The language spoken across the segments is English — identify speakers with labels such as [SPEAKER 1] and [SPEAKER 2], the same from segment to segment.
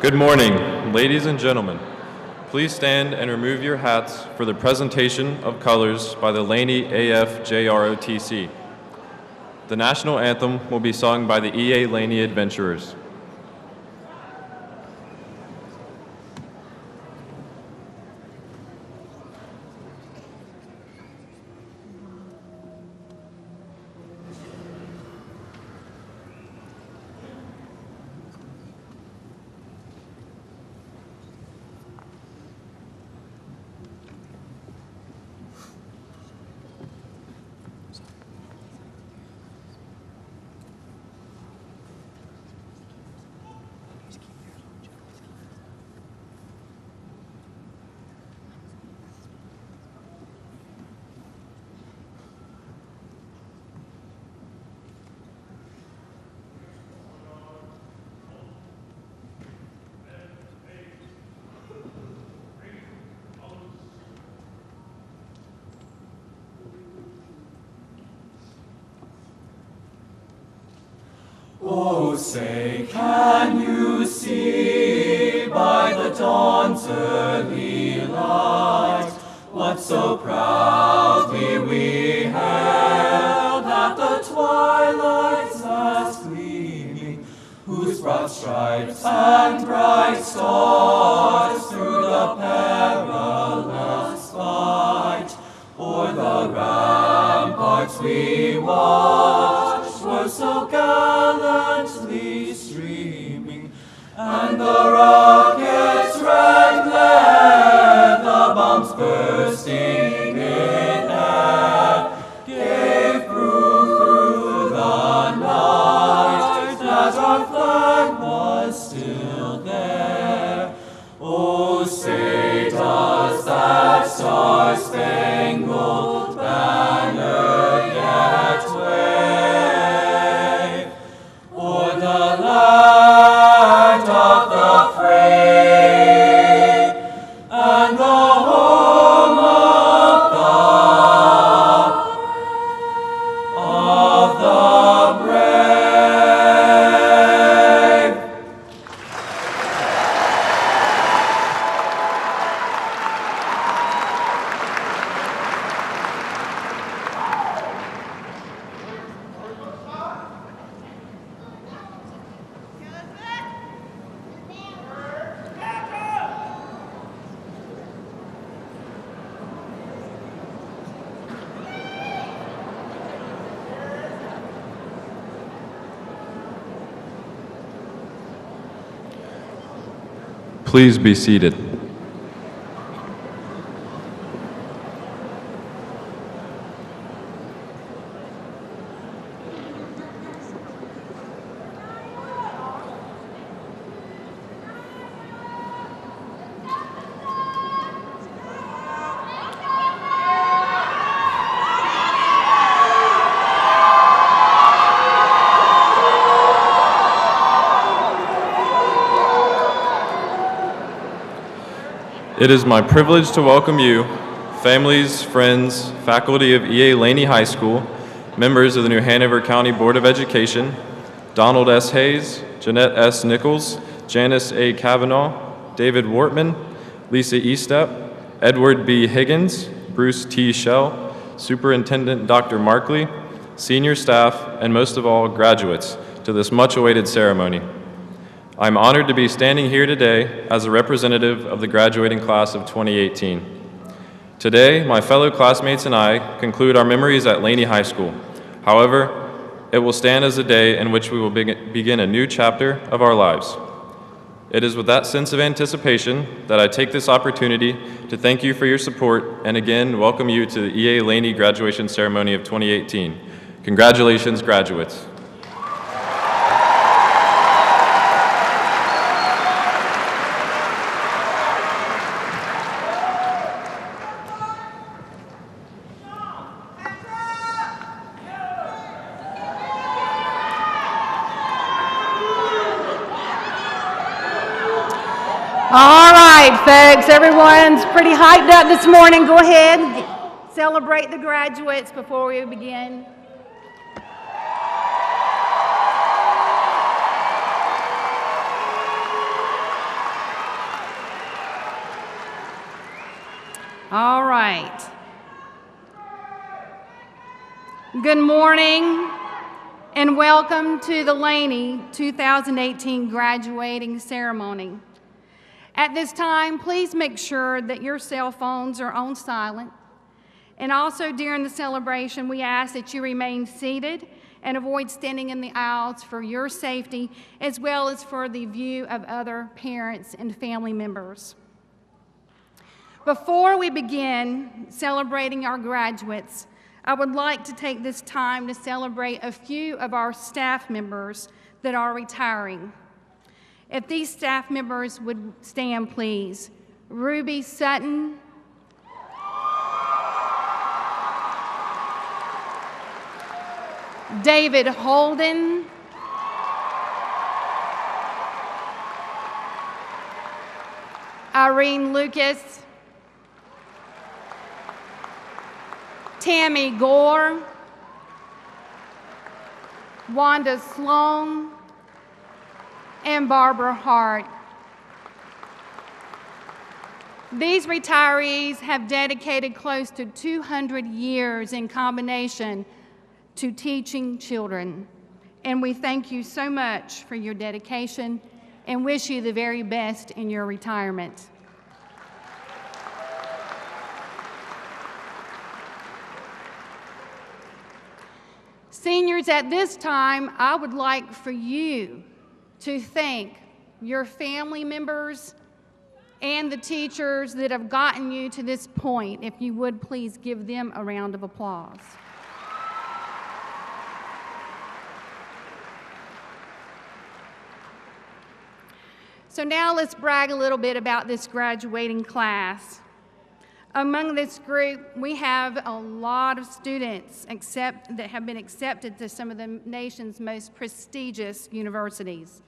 [SPEAKER 1] Good morning, ladies and gentlemen. Please stand and remove your hats for the presentation of colors by the Laney AFJROTC. The national anthem will be sung by the EA Laney Adventurers.
[SPEAKER 2] Oh, say, can you see by the dawn's early light what so proudly we hailed at the twilight's last gleaming, whose broad stripes and bright stars through the perilous fight o'er the ramparts we watched were so gallantly streaming, and the rocket's red glare, the bombs bursting in air, gave proof through the night that our flag was still there. Oh, say does that star-spangled banner yet wave o'er the land of the free and the home of the brave.
[SPEAKER 1] Please be seated. It is my privilege to welcome you, families, friends, faculty of EA Laney High School, members of the New Hanover County Board of Education, Donald S. Hayes, Jeanette S. Nichols, Janice A. Kavanaugh, David Wortman, Lisa Estep, Edward B. Higgins, Bruce T. Schell, Superintendent Dr. Markley, senior staff, and most of all, graduates, to this much-awaited ceremony. I'm honored to be standing here today as a representative of the graduating class of 2018. Today, my fellow classmates and I conclude our memories at Laney High School. However, it will stand as a day in which we will begin a new chapter of our lives. It is with that sense of anticipation that I take this opportunity to thank you for your support and again welcome you to the EA Laney graduation ceremony of 2018. Congratulations, graduates.
[SPEAKER 3] All right, folks, everyone's pretty hyped up this morning. Go ahead, celebrate the graduates before we begin. All right. Good morning and welcome to the Laney 2018 graduating ceremony. At this time, please make sure that your cell phones are on silent. And also during the celebration, we ask that you remain seated and avoid standing in the aisles for your safety, as well as for the view of other parents and family members. Before we begin celebrating our graduates, I would like to take this time to celebrate a few of our staff members that are retiring. If these staff members would stand, please. Ruby Sutton, David Holden, Irene Lucas, Tammy Gore, Wanda Sloan, and Barbara Hart. These retirees have dedicated close to 200 years in combination to teaching children. And we thank you so much for your dedication and wish you the very best in your retirement. Seniors, at this time, I would like for you to thank your family members and the teachers that have gotten you to this point. If you would, please give them a round of applause. So now let's brag a little bit about this graduating class. Among this group, we have a lot of students that have been accepted to some of the nation's most prestigious universities.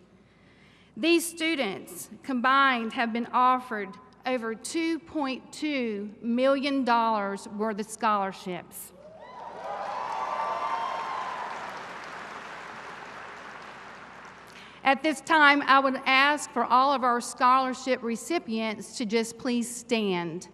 [SPEAKER 3] These students combined have been offered over $2.2 million worth of scholarships. At this time, I would ask for all of our scholarship recipients to just please stand.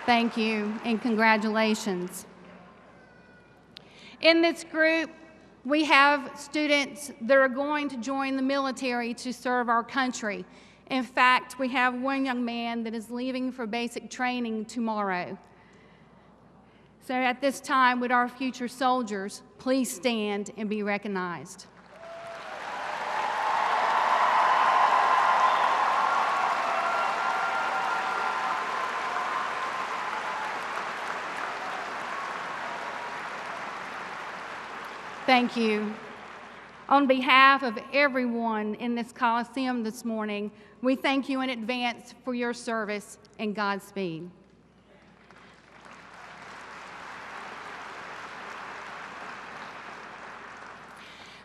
[SPEAKER 3] Thank you and congratulations. In this group, we have students that are going to join the military to serve our country. In fact, we have one young man that is leaving for basic training tomorrow. So at this time, would our future soldiers please stand and be recognized? Thank you. On behalf of everyone in this Coliseum this morning, we thank you in advance for your service and Godspeed.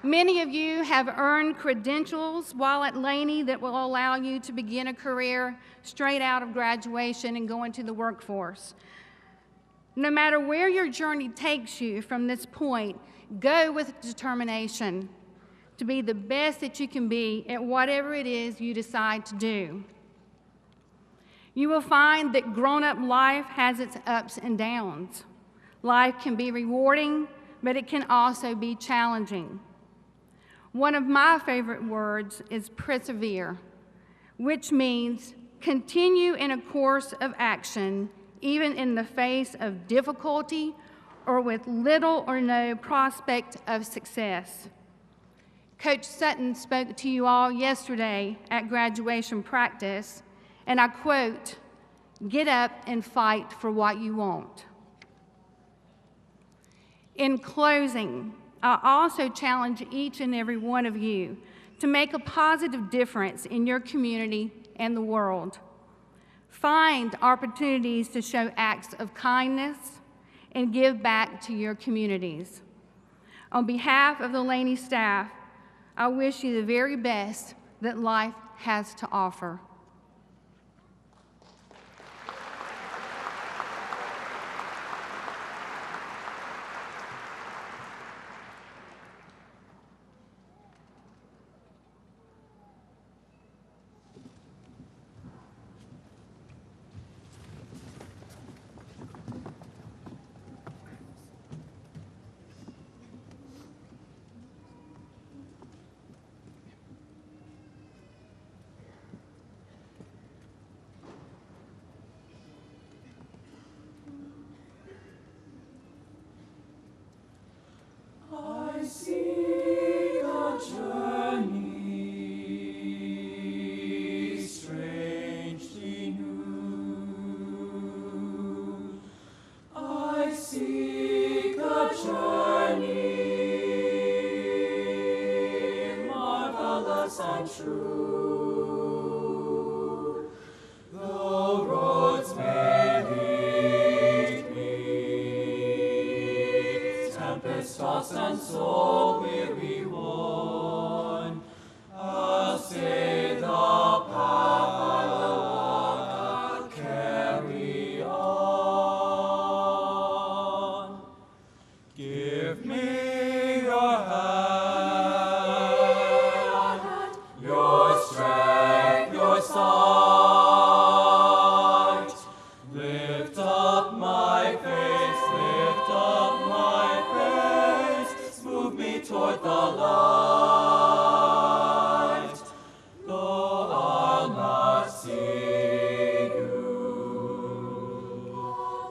[SPEAKER 3] Many of you have earned credentials while at Laney that will allow you to begin a career straight out of graduation and go into the workforce. No matter where your journey takes you from this point, go with determination to be the best that you can be at whatever it is you decide to do. You will find that grown-up life has its ups and downs. Life can be rewarding, but it can also be challenging. One of my favorite words is persevere, which means continue in a course of action, even in the face of difficulty or with little or no prospect of success. Coach Sutton spoke to you all yesterday at graduation practice, and I quote, "Get up and fight for what you want." In closing, I also challenge each and every one of you to make a positive difference in your community and the world. Find opportunities to show acts of kindness and give back to your communities. On behalf of the Laney staff, I wish you the very best that life has to offer.
[SPEAKER 2] seek a journey strangely new. I seek a journey marvelous and true. Though roads may lead me, tempest-tossed and soul-weary worn, I'll stay the path I will walk, I'll carry on. Give me your hand, your strength, your sight. Lift up my face, move me toward the light. Though I'll not see you,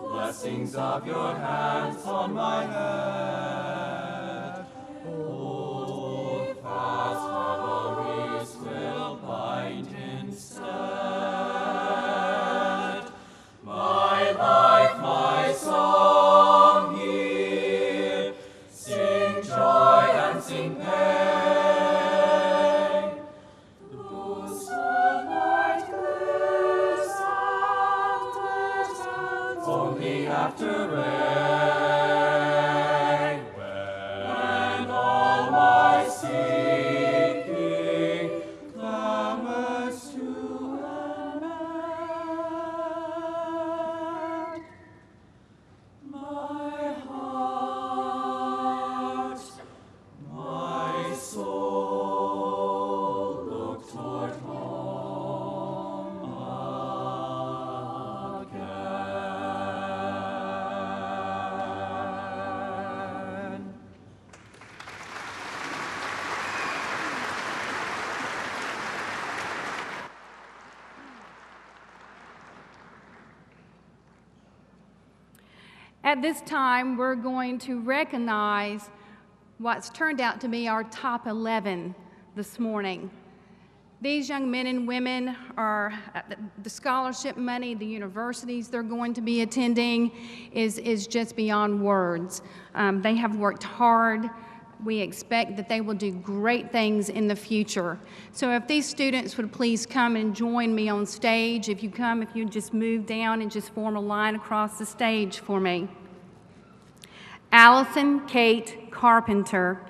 [SPEAKER 2] blessings of your hands on my head. Hold fast, memories will bind instead. My life, my song here, sing joy and sing pain. Those sunlight glistens only after rain. When all my seeking clamors to an end. My heart, my soul look toward home again.
[SPEAKER 3] At this time, we're going to recognize what's turned out to be our top 11 this morning. These young men and women are, the scholarship money, the universities they're going to be attending is just beyond words. They have worked hard. We expect that they will do great things in the future. So if these students would please come and join me on stage. If you just move down and just form a line across the stage for me. Allison Kate Carpenter.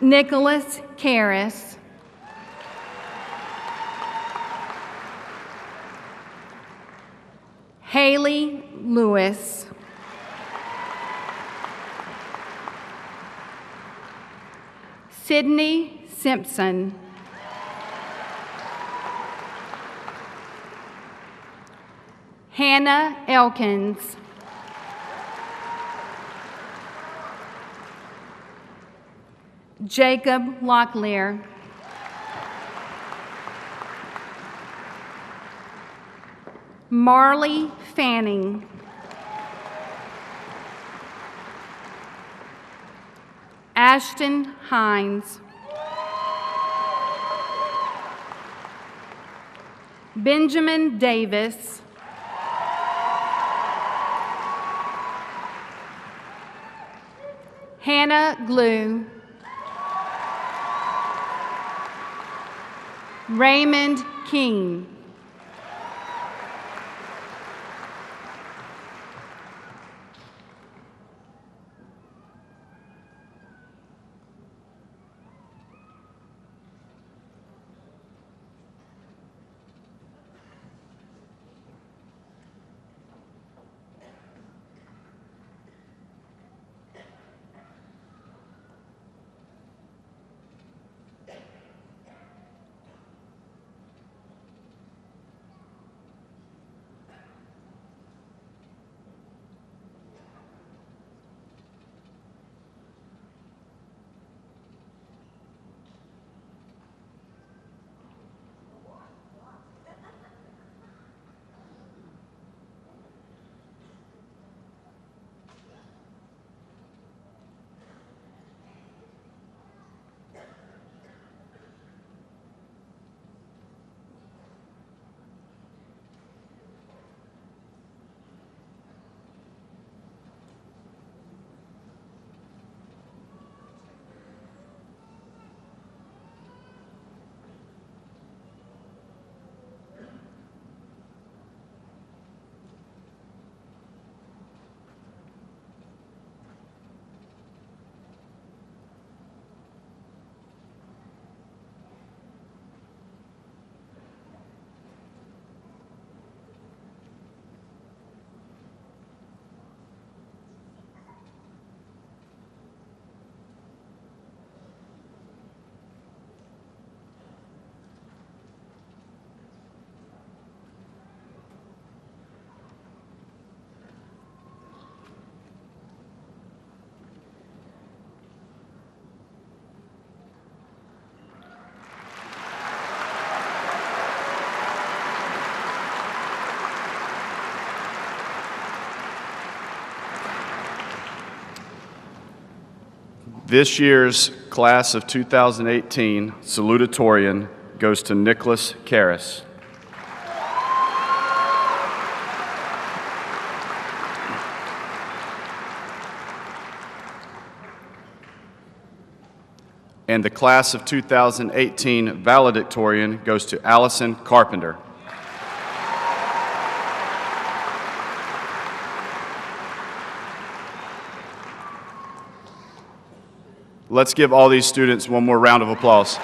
[SPEAKER 3] Nicholas Karras. Haley Lewis. Sydney Simpson. Hannah Elkins. Jacob Locklear. Marley Fanning. Ashton Hines. Benjamin Davis. Hannah Glue. Raymond King.
[SPEAKER 4] This year's class of 2018 salutatorian goes to Nicholas Karras. And the class of 2018 valedictorian goes to Allison Carpenter. Let's give all these students one more round of applause.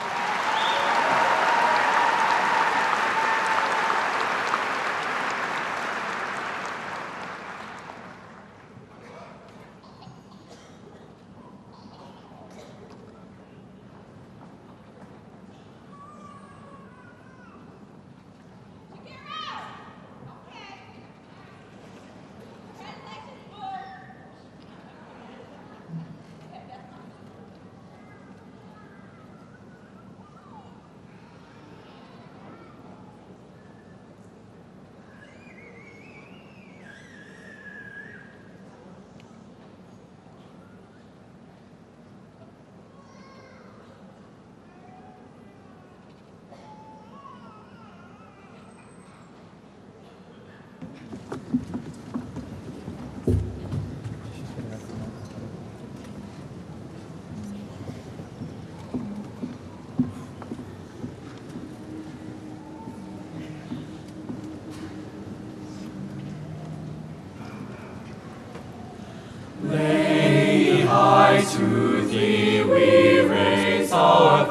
[SPEAKER 2] Lay high to thee we raise our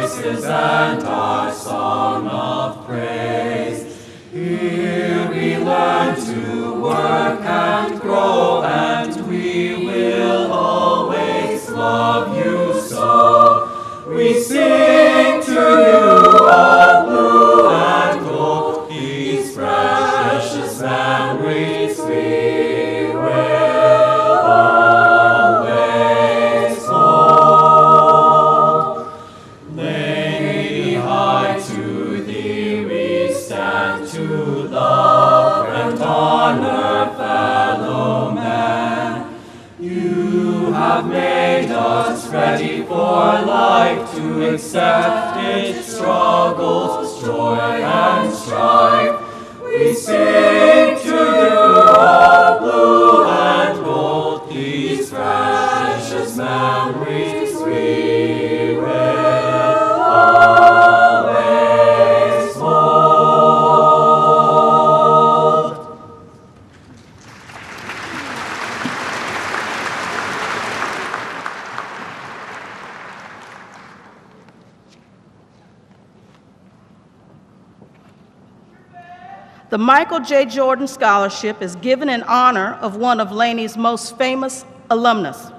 [SPEAKER 2] voices and our song of praise. Here we learn to work and grow, and we will always love you so. We sing to you all blue and gold, these precious memories we will always hold. Lay high to thee we stand, to love and honor fellow man. You have made us ready for life, to accept its struggles, joy and strife. We sing to you all blue and gold, these precious memories we will always hold.
[SPEAKER 5] The Michael J. Jordan Scholarship is given in honor of one of Laney's most famous alumnus.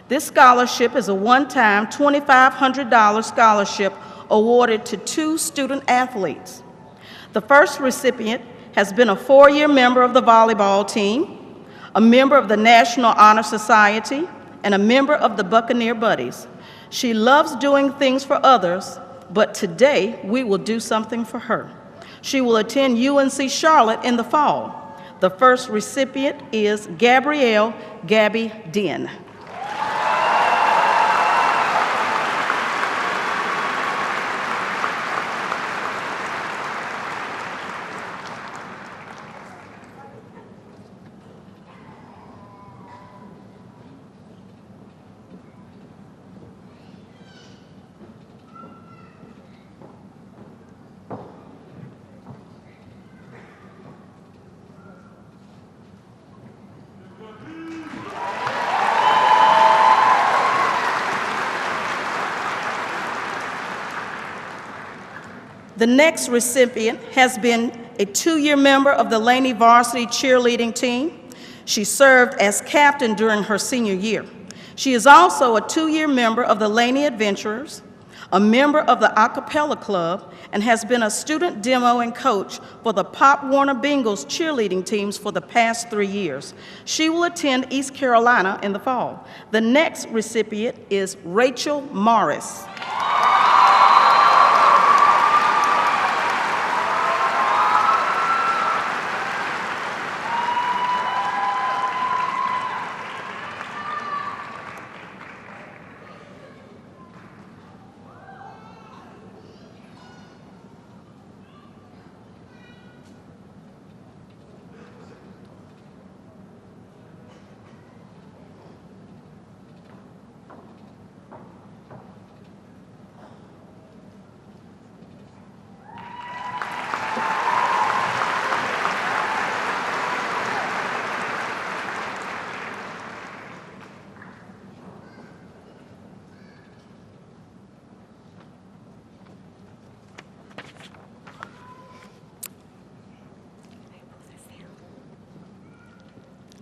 [SPEAKER 5] This scholarship is a one-time $2,500 scholarship awarded to 2 student athletes. The first recipient has been a 4-year member of the volleyball team, a member of the National Honor Society, and a member of the Buccaneer Buddies. She loves doing things for others, but today we will do something for her. She will attend UNC Charlotte in the fall. The first recipient is Gabrielle "Gabby" Den. The next recipient has been a 2-year member of the Laney varsity cheerleading team. She served as captain during her senior year. She is also a 2-year member of the Laney Adventurers, a member of the a cappella club, and has been a student demo and coach for the Pop Warner Bengals cheerleading teams for the past 3 years. She will attend East Carolina in the fall. The next recipient is Rachel Morris.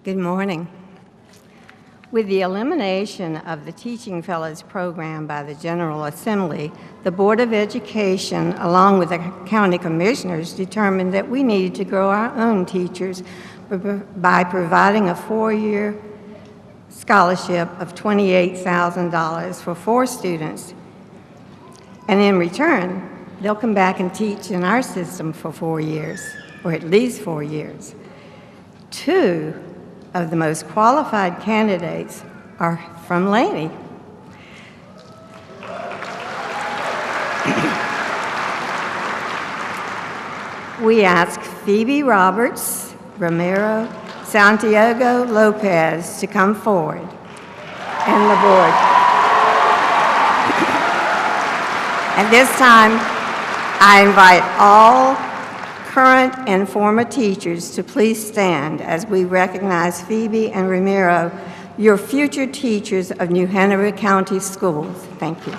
[SPEAKER 6] Good morning. With the elimination of the Teaching Fellows program by the General Assembly, the Board of Education, along with the county commissioners, determined that we needed to grow our own teachers by providing a 4-year scholarship of $28,000 for 4 students. And in return, they'll come back and teach in our system for 4 years, or at least 4 years. 2 of the most qualified candidates are from Laney. We ask Phoebe Roberts, Romero, Santiago Lopez to come forward, and the board. At this time, I invite all current and former teachers to please stand as we recognize Phoebe and Ramiro, your future teachers of New Hanover County Schools. Thank you.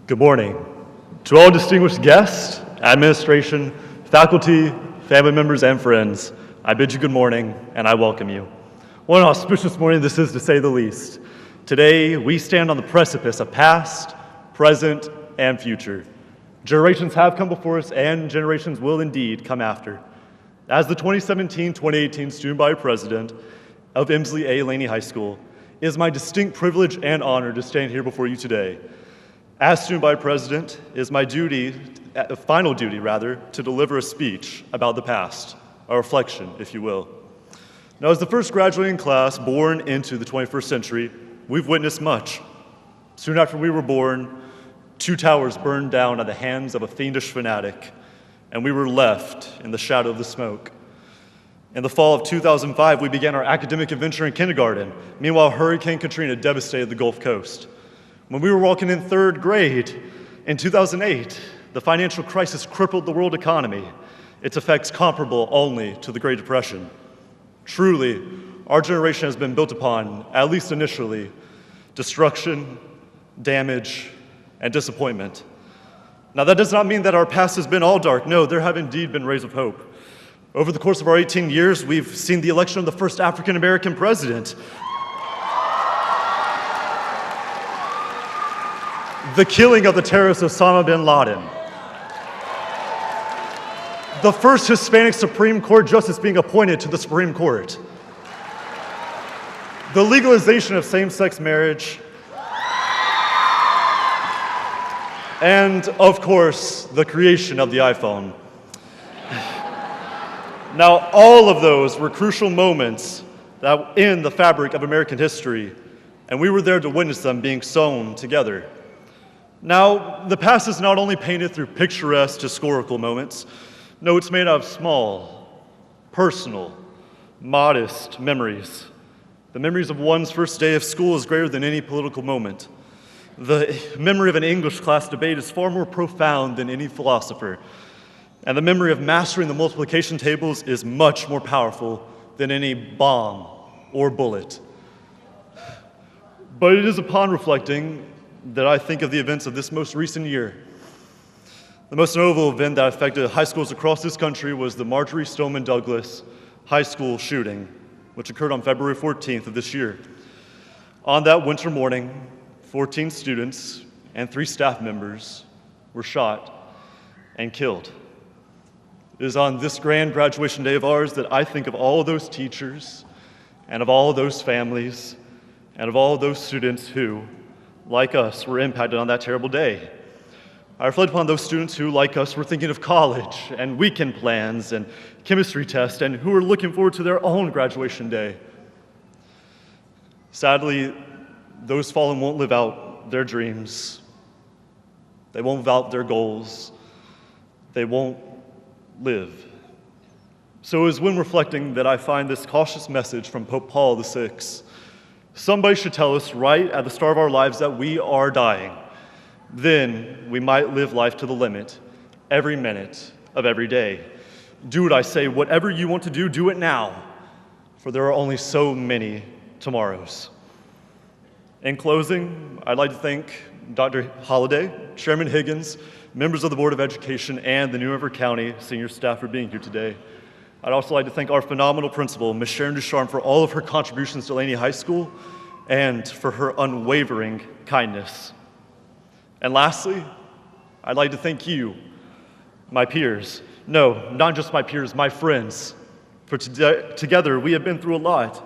[SPEAKER 7] Good morning. To all distinguished guests, administration, faculty, family members, and friends, I bid you good morning, and I welcome you. What an auspicious morning this is, to say the least. Today, we stand on the precipice of past, present, and future. Generations have come before us, and generations will indeed come after. As the 2017-2018 student body president of Emsley A. Laney High School, it is my distinct privilege and honor to stand here before you today. As student body president, it is my final duty, to deliver a speech about the past, a reflection, if you will. Now, as the first graduating class born into the 21st century, we've witnessed much. Soon after we were born, 2 towers burned down at the hands of a fiendish fanatic, and we were left in the shadow of the smoke. In the fall of 2005, we began our academic adventure in kindergarten. Meanwhile, Hurricane Katrina devastated the Gulf Coast. When we were walking in 3rd grade in 2008, the financial crisis crippled the world economy, its effects comparable only to the Great Depression. Truly, our generation has been built upon, at least initially, destruction, damage, and disappointment. Now, that does not mean that our past has been all dark. No, there have indeed been rays of hope. Over the course of our 18 years, we've seen the election of the first African-American president, the killing of the terrorist Osama bin Laden, the first Hispanic Supreme Court justice being appointed to the Supreme Court, the legalization of same-sex marriage, and, of course, the creation of the iPhone. Now, all of those were crucial moments that in the fabric of American history, and we were there to witness them being sewn together. Now, the past is not only painted through picturesque historical moments. No, it's made out of small, personal, modest memories. The memories of one's first day of school is greater than any political moment. The memory of an English class debate is far more profound than any philosopher. And the memory of mastering the multiplication tables is much more powerful than any bomb or bullet. But it is upon reflecting that I think of the events of this most recent year. The most notable event that affected high schools across this country was the Marjorie Stoneman Douglas High School shooting, which occurred on February 14th of this year. On that winter morning, 14 students and 3 staff members were shot and killed. It is on this grand graduation day of ours that I think of all of those teachers and of all of those families and of all of those students who, like us, were impacted on that terrible day. I reflect upon those students who, like us, were thinking of college and weekend plans and chemistry tests and who were looking forward to their own graduation day. Sadly, those fallen won't live out their dreams. They won't live out their goals. They won't live. So it is when reflecting that I find this cautious message from Pope Paul VI. Somebody should tell us right at the start of our lives that we are dying. Then we might live life to the limit, every minute of every day. Do what I say, whatever you want to do, do it now, for there are only so many tomorrows. In closing, I'd like to thank Dr. Holliday, Chairman Higgins, members of the Board of Education, and the New River County senior staff for being here today. I'd also like to thank our phenomenal principal, Ms. Sharon Ducharme, for all of her contributions to Laney High School and for her unwavering kindness. And lastly, I'd like to thank you, my peers. No, not just my peers, my friends. For together, we have been through a lot.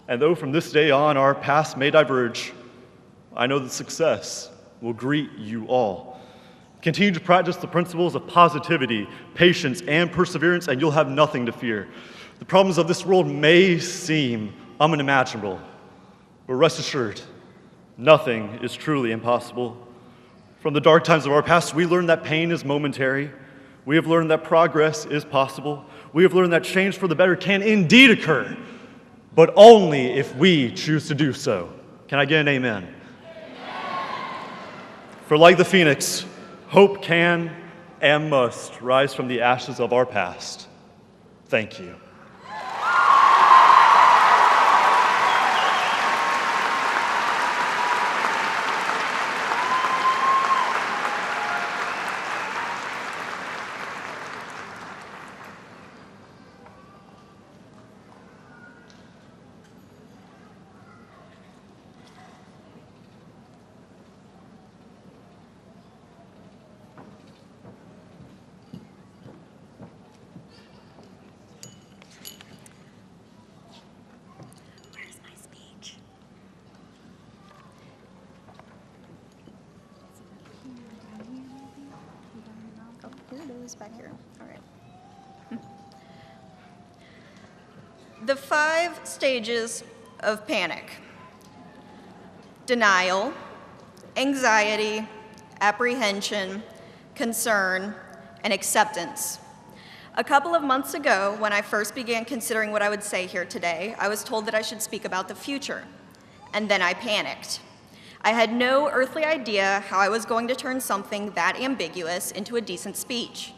[SPEAKER 7] And though from this day on our paths may diverge, I know that success will greet you all. Continue to practice the principles of positivity, patience, and perseverance, and you'll have nothing to fear. The problems of this world may seem unimaginable, but rest assured, nothing is truly impossible. From the dark times of our past, we learned that pain is momentary. We have learned that progress is possible. We have learned that change for the better can indeed occur, but only if we choose to do so. Can I get an amen? Amen. For like the phoenix, hope can and must rise from the ashes of our past. Thank you.
[SPEAKER 8] Back here. All right. The 5 stages of panic: denial, anxiety, apprehension, concern, and acceptance. A couple of months ago, when I first began considering what I would say here today, I was told that I should speak about the future, and then I panicked. I had no earthly idea how I was going to turn something that ambiguous into a decent speech.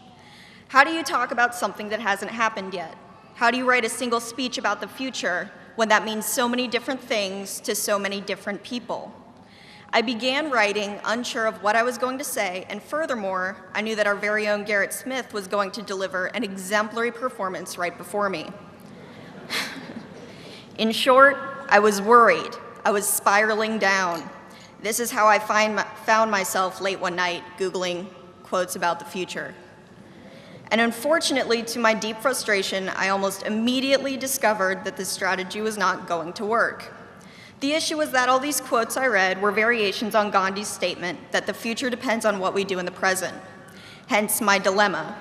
[SPEAKER 8] How do you talk about something that hasn't happened yet? How do you write a single speech about the future when that means so many different things to so many different people? I began writing, unsure of what I was going to say, and furthermore, I knew that our very own Garrett Smith was going to deliver an exemplary performance right before me. In short, I was worried. I was spiraling down. This is how I found myself late one night Googling quotes about the future. And unfortunately, to my deep frustration, I almost immediately discovered that this strategy was not going to work. The issue was that all these quotes I read were variations on Gandhi's statement that the future depends on what we do in the present. Hence my dilemma.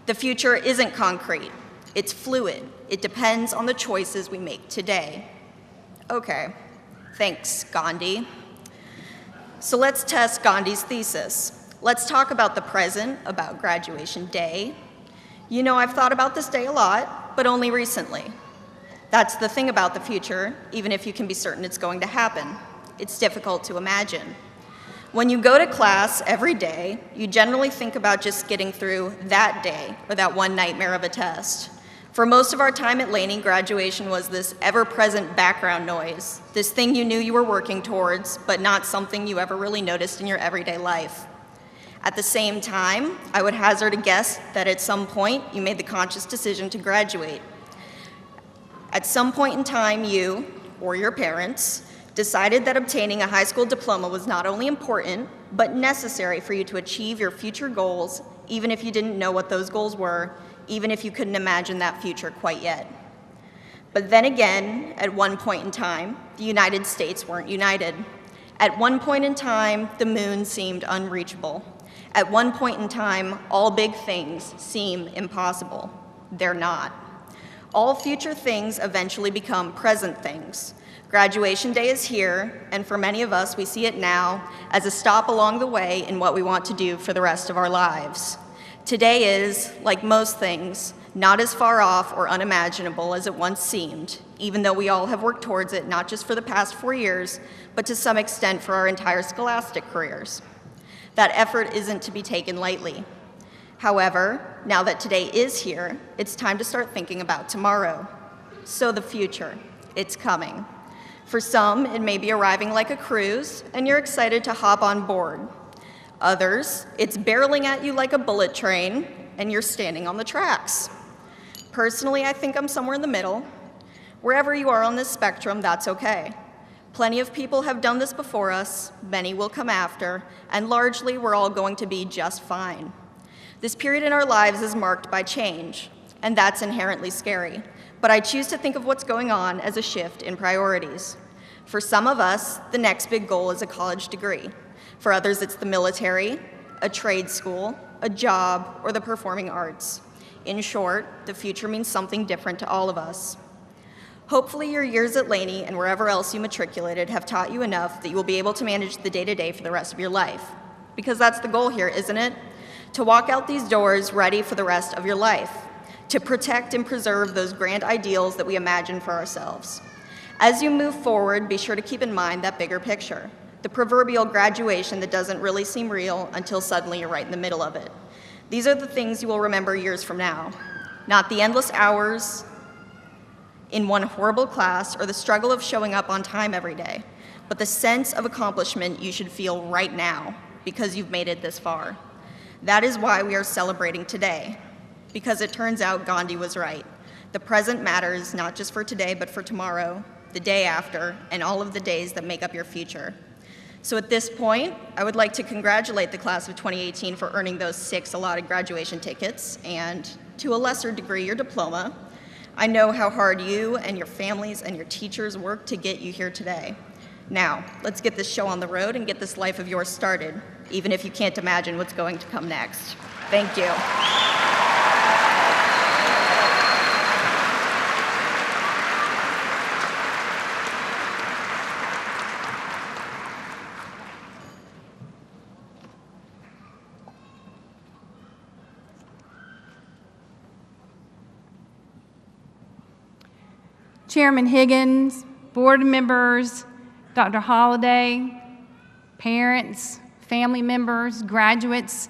[SPEAKER 8] The future isn't concrete. It's fluid. It depends on the choices we make today. Okay, thanks, Gandhi. So let's test Gandhi's thesis. Let's talk about the present, about graduation day. You know, I've thought about this day a lot, but only recently. That's the thing about the future, even if you can be certain it's going to happen. It's difficult to imagine. When you go to class every day, you generally think about just getting through that day or that one nightmare of a test. For most of our time at Laney, graduation was this ever-present background noise, this thing you knew you were working towards, but not something you ever really noticed in your everyday life. At the same time, I would hazard a guess that at some point you made the conscious decision to graduate. At some point in time, you, or your parents, decided that obtaining a high school diploma was not only important, but necessary for you to achieve your future goals, even if you didn't know what those goals were, even if you couldn't imagine that future quite yet. But then again, at one point in time, the United States weren't united. At one point in time, the moon seemed unreachable. At one point in time, all big things seem impossible. They're not. All future things eventually become present things. Graduation day is here, and for many of us, we see it now as a stop along the way in what we want to do for the rest of our lives. Today is, like most things, not as far off or unimaginable as it once seemed, even though we all have worked towards it not just for the past 4 years, but to some extent for our entire scholastic careers. That effort isn't to be taken lightly. However, now that today is here, it's time to start thinking about tomorrow. So the future, it's coming. For some, it may be arriving like a cruise, and you're excited to hop on board. Others, it's barreling at you like a bullet train, and you're standing on the tracks. Personally, I think I'm somewhere in the middle. Wherever you are on this spectrum, that's okay. Plenty of people have done this before us, many will come after, and largely we're all going to be just fine. This period in our lives is marked by change, and that's inherently scary. But I choose to think of what's going on as a shift in priorities. For some of us, the next big goal is a college degree. For others, it's the military, a trade school, a job, or the performing arts. In short, the future means something different to all of us. Hopefully your years at Laney and wherever else you matriculated have taught you enough that you will be able to manage the day-to-day for the rest of your life. Because that's the goal here, isn't it? To walk out these doors ready for the rest of your life. To protect and preserve those grand ideals that we imagine for ourselves. As you move forward, be sure to keep in mind that bigger picture, the proverbial graduation that doesn't really seem real until suddenly you're right in the middle of it. These are the things you will remember years from now, not the endless hours in one horrible class or the struggle of showing up on time every day, but the sense of accomplishment you should feel right now because you've made it this far. That is why we are celebrating today. Because it turns out Gandhi was right. The present matters not just for today, but for tomorrow, the day after, and all of the days that make up your future. So at this point, I would like to congratulate the class of 2018 for earning those 6 allotted graduation tickets, and to a lesser degree, your diploma. I know how hard you and your families and your teachers worked to get you here today. Now, let's get this show on the road and get this life of yours started, even if you can't imagine what's going to come next. Thank you.
[SPEAKER 3] Chairman Higgins, board members, Dr. Holliday, parents, family members, graduates,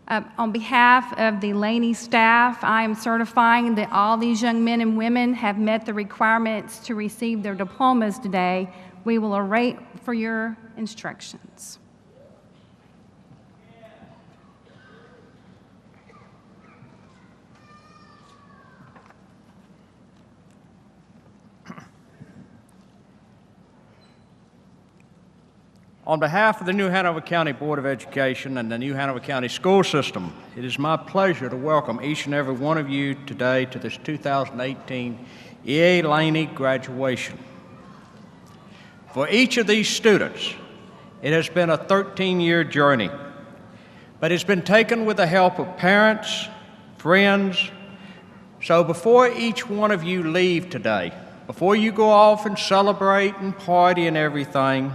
[SPEAKER 3] on behalf of the Laney staff, I am certifying that all these young men and women have met the requirements to receive their diplomas today. We will await for your instructions.
[SPEAKER 9] On behalf of the New Hanover County Board of Education and the New Hanover County School System, it is my pleasure to welcome each and every one of you today to this 2018 EA Laney graduation. For each of these students, it has been a 13-year journey, but it's been taken with the help of parents, friends. So before each one of you leave today, before you go off and celebrate and party and everything,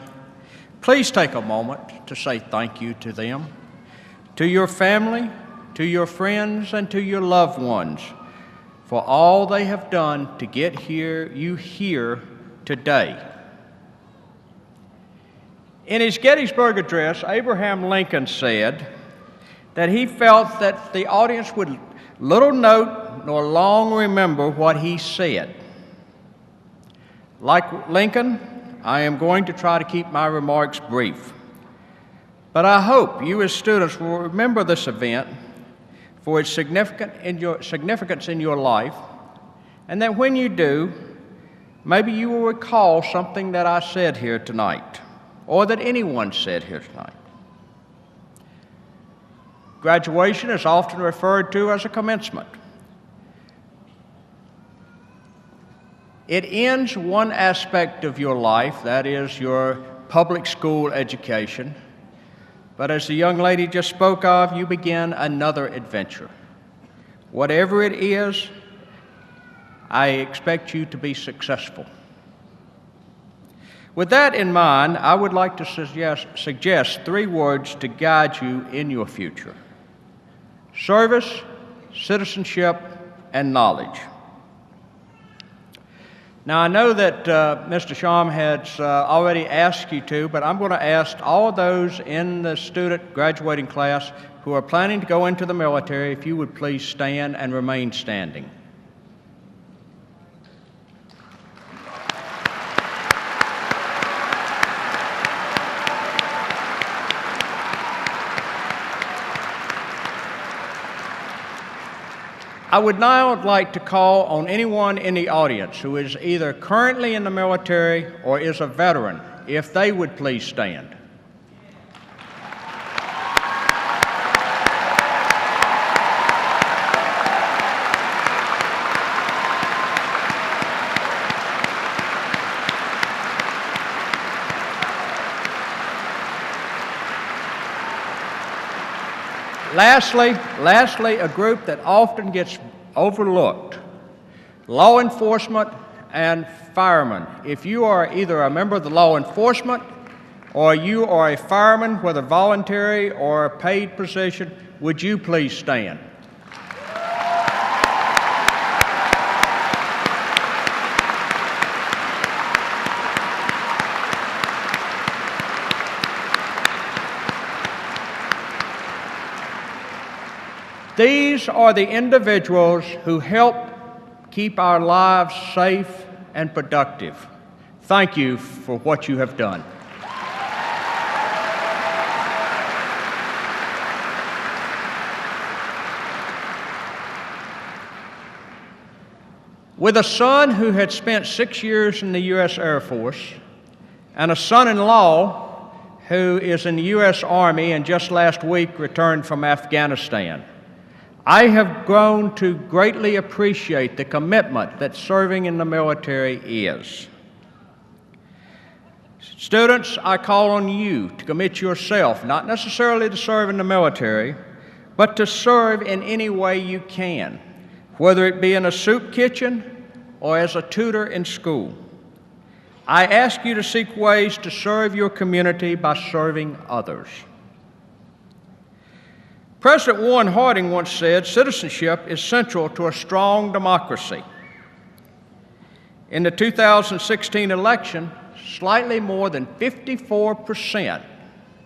[SPEAKER 9] please take a moment to say thank you to them, to your family, to your friends, and to your loved ones for all they have done to get you here today. In his Gettysburg Address, Abraham Lincoln said that he felt that the audience would little note nor long remember what he said. Like Lincoln, I am going to try to keep my remarks brief. But I hope you as students will remember this event for its significance in your life, and that when you do, maybe you will recall something that I said here tonight, or that anyone said here tonight. Graduation is often referred to as a commencement. It ends one aspect of your life, that is your public school education. But as the young lady just spoke of, you begin another adventure. Whatever it is, I expect you to be successful. With that in mind, I would like to suggest 3 words to guide you in your future: service, citizenship, and knowledge. Now, I know that Mr. Sham has already asked you to, but I'm going to ask all those in the student graduating class who are planning to go into the military if you would please stand and remain standing. I would now like to call on anyone in the audience who is either currently in the military or is a veteran, if they would please stand. Lastly, a group that often gets overlooked: law enforcement and firemen. If you are either a member of the law enforcement or you are a fireman, whether voluntary or a paid position, would you please stand? These are the individuals who help keep our lives safe and productive. Thank you for what you have done. With a son who had spent 6 years in the U.S. Air Force and a son-in-law who is in the U.S. Army and just last week returned from Afghanistan, I have grown to greatly appreciate the commitment that serving in the military is. Students, I call on you to commit yourself, not necessarily to serve in the military, but to serve in any way you can, whether it be in a soup kitchen or as a tutor in school. I ask you to seek ways to serve your community by serving others. President Warren Harding once said, "Citizenship is central to a strong democracy." In the 2016 election, slightly more than 54%,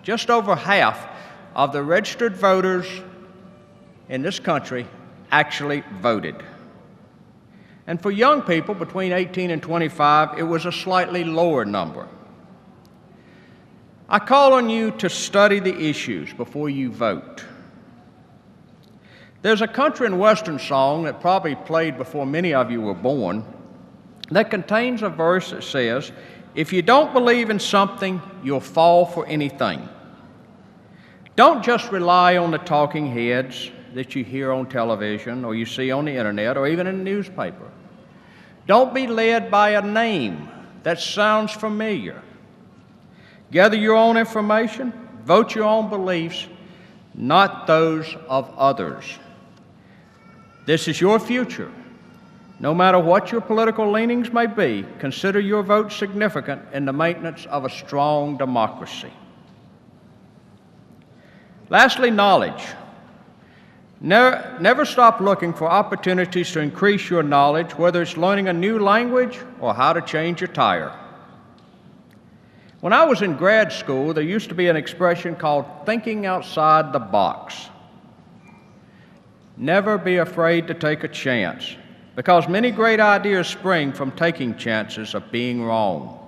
[SPEAKER 9] just over half of the registered voters in this country actually voted. And for young people between 18 and 25, it was a slightly lower number. I call on you to study the issues before you vote. There's a country and western song that probably played before many of you were born that contains a verse that says, "If you don't believe in something, you'll fall for anything." Don't just rely on the talking heads that you hear on television or you see on the internet or even in the newspaper. Don't be led by a name that sounds familiar. Gather your own information, vote your own beliefs, not those of others. This is your future. No matter what your political leanings may be, consider your vote significant in the maintenance of a strong democracy. Lastly, knowledge. Never stop looking for opportunities to increase your knowledge, whether it's learning a new language or how to change your tire. When I was in grad school, there used to be an expression called thinking outside the box. Never be afraid to take a chance, because many great ideas spring from taking chances of being wrong.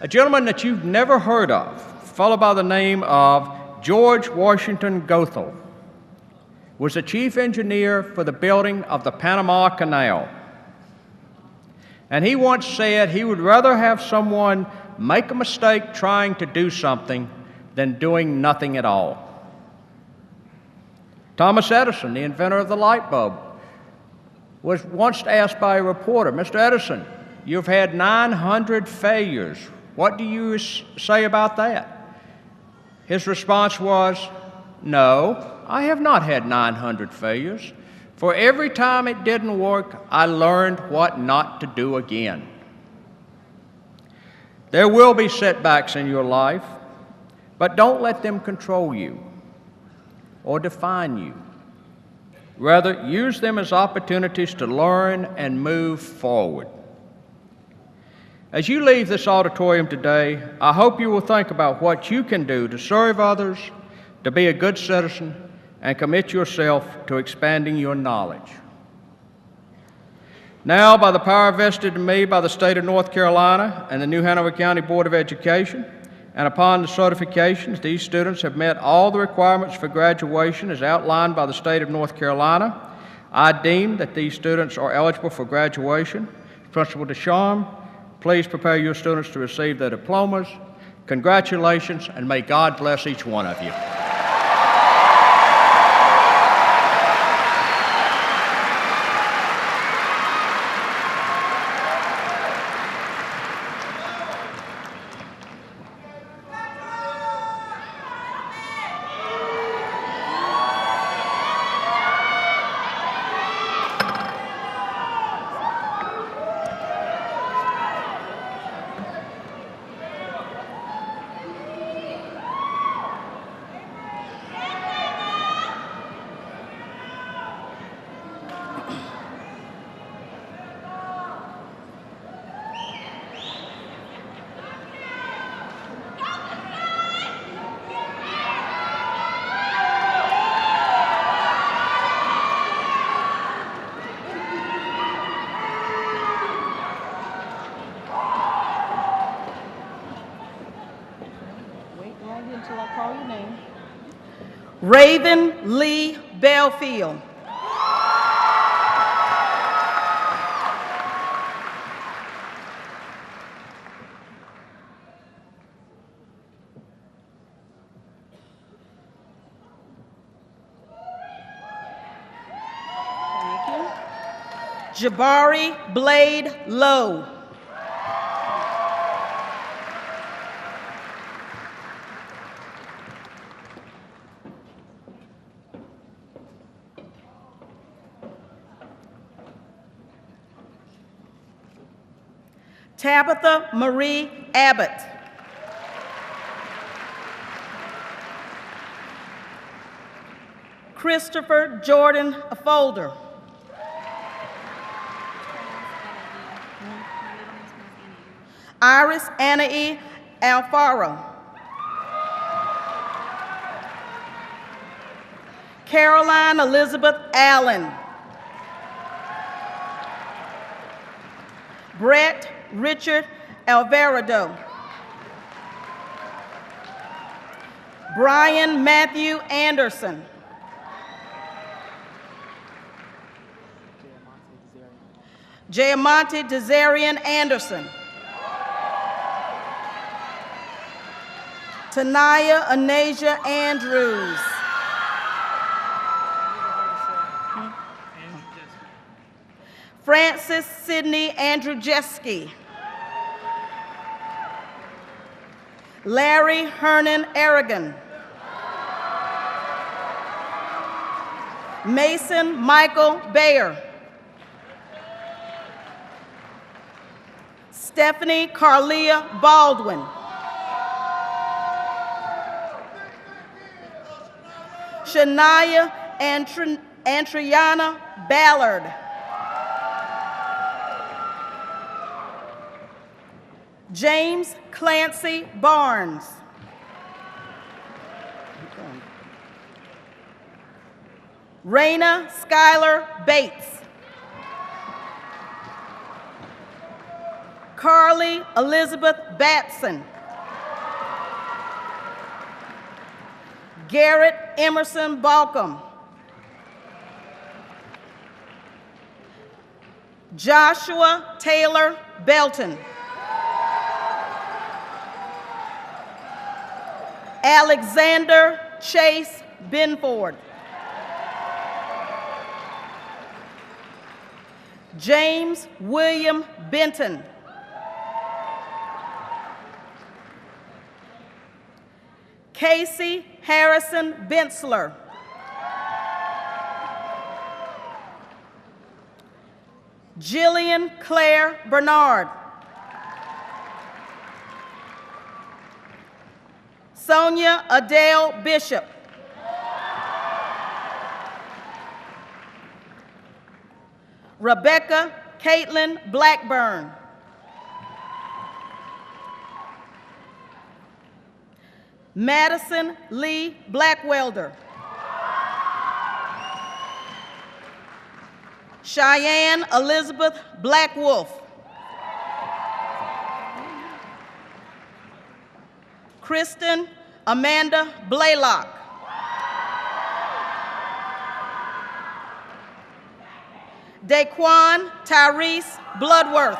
[SPEAKER 9] A gentleman that you've never heard of, a fellow by the name of George Washington Goethel, was the chief engineer for the building of the Panama Canal. And he once said he would rather have someone make a mistake trying to do something than doing nothing at all. Thomas Edison, the inventor of the light bulb, was once asked by a reporter, "Mr. Edison, you've had 900 failures. What do you say about that?" His response was, "No, I have not had 900 failures. For every time it didn't work, I learned what not to do again." There will be setbacks in your life, but don't let them control you or define you. Rather, use them as opportunities to learn and move forward. As you leave this auditorium today, I hope you will think about what you can do to serve others, to be a good citizen, and commit yourself to expanding your knowledge. Now, by the power vested in me by the state of North Carolina and the New Hanover County Board of Education, and upon the certifications, these students have met all the requirements for graduation as outlined by the state of North Carolina. I deem that these students are eligible for graduation. Principal Deschamps, please prepare your students to receive their diplomas. Congratulations, and may God bless each one of you.
[SPEAKER 5] Until I call your name. Raven Lee Belfield. Thank you. Jabari Blade Lowe. Tabitha Marie Abbott. Christopher Jordan Folder. Iris Annae Alfaro. Caroline Elizabeth Allen. Brett Richard Alvarado. Brian Matthew Anderson. Jayamonte Desarian Anderson. Tanaya Anasia Andrews. Francis Sidney Andrzejewski. Larry Hernan Aragon. Mason Michael Bayer. Stephanie Carlia Baldwin. Shania Antriana Ballard. James Clancy Barnes. Raina Skylar Bates. Carly Elizabeth Batson. Garrett Emerson Balcom. Joshua Taylor Belton. Alexander Chase Benford. James William Benton. Casey Harrison Bensler. Jillian Claire Bernard. Sonia Adele Bishop. Rebecca Caitlin Blackburn. Madison Lee Blackwelder. Cheyenne Elizabeth Blackwolf. Kristen Amanda Blaylock. Daquan Tyrese Bloodworth.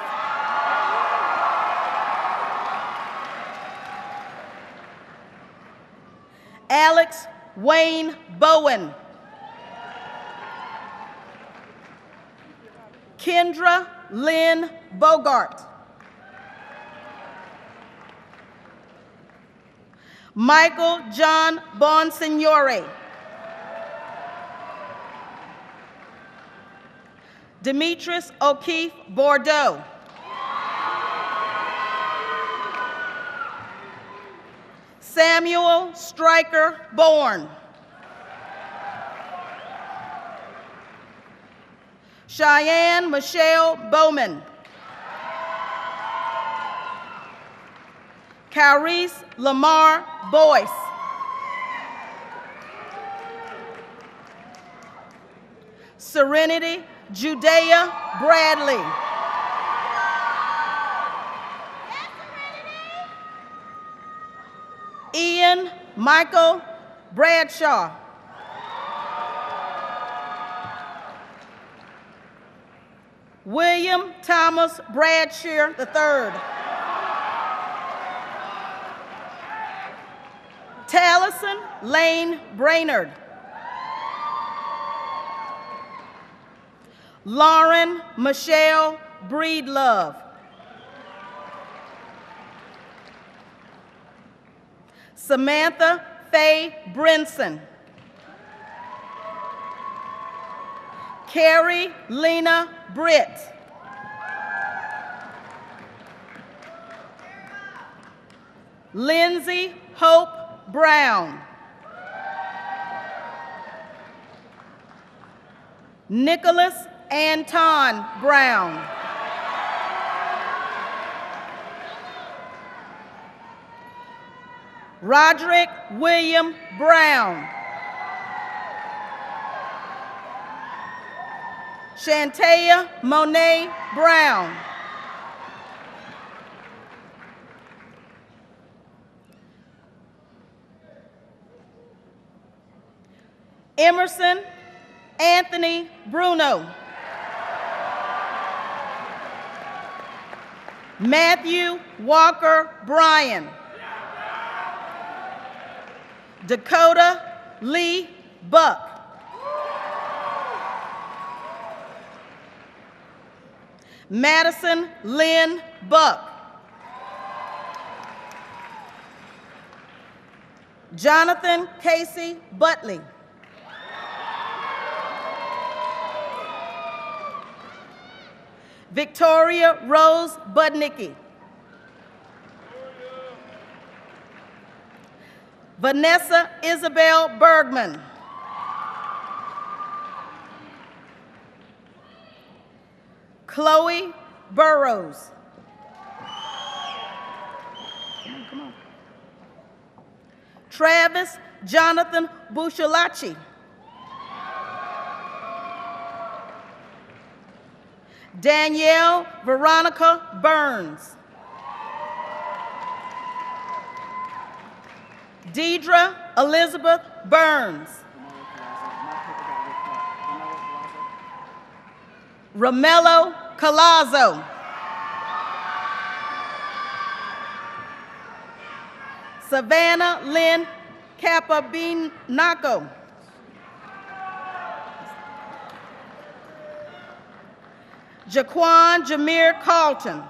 [SPEAKER 5] Alex Wayne Bowen. Kendra Lynn Bogart. Michael John Bonsignore. Demetrius O'Keefe Bordeaux. Samuel Stryker Bourne. Cheyenne Michelle Bowman. Carice Lamar Boyce. Serenity Judea Bradley. Ian Michael Bradshaw. William Thomas Bradshaw III. Taliesin Lane Brainerd. Lauren Michelle Breedlove. Samantha Faye Brinson. Carrie Lena Britt. Lindsay Hope Brown. Nicholas Anton Brown. Roderick William Brown. Shantea Monet Brown. Emerson Anthony Bruno. Matthew Walker Bryan. Dakota Lee Buck. Madison Lynn Buck. Jonathan Casey Butley. Victoria Rose Budnicki. Vanessa Isabel Bergman. Chloe Burrows. Come on. Travis Jonathan Bushalachi. Danielle Veronica Burns. Deidre Elizabeth Burns. Romello Colazzo. Savannah Lynn Capabinaco. Jaquan Jameer Carlton.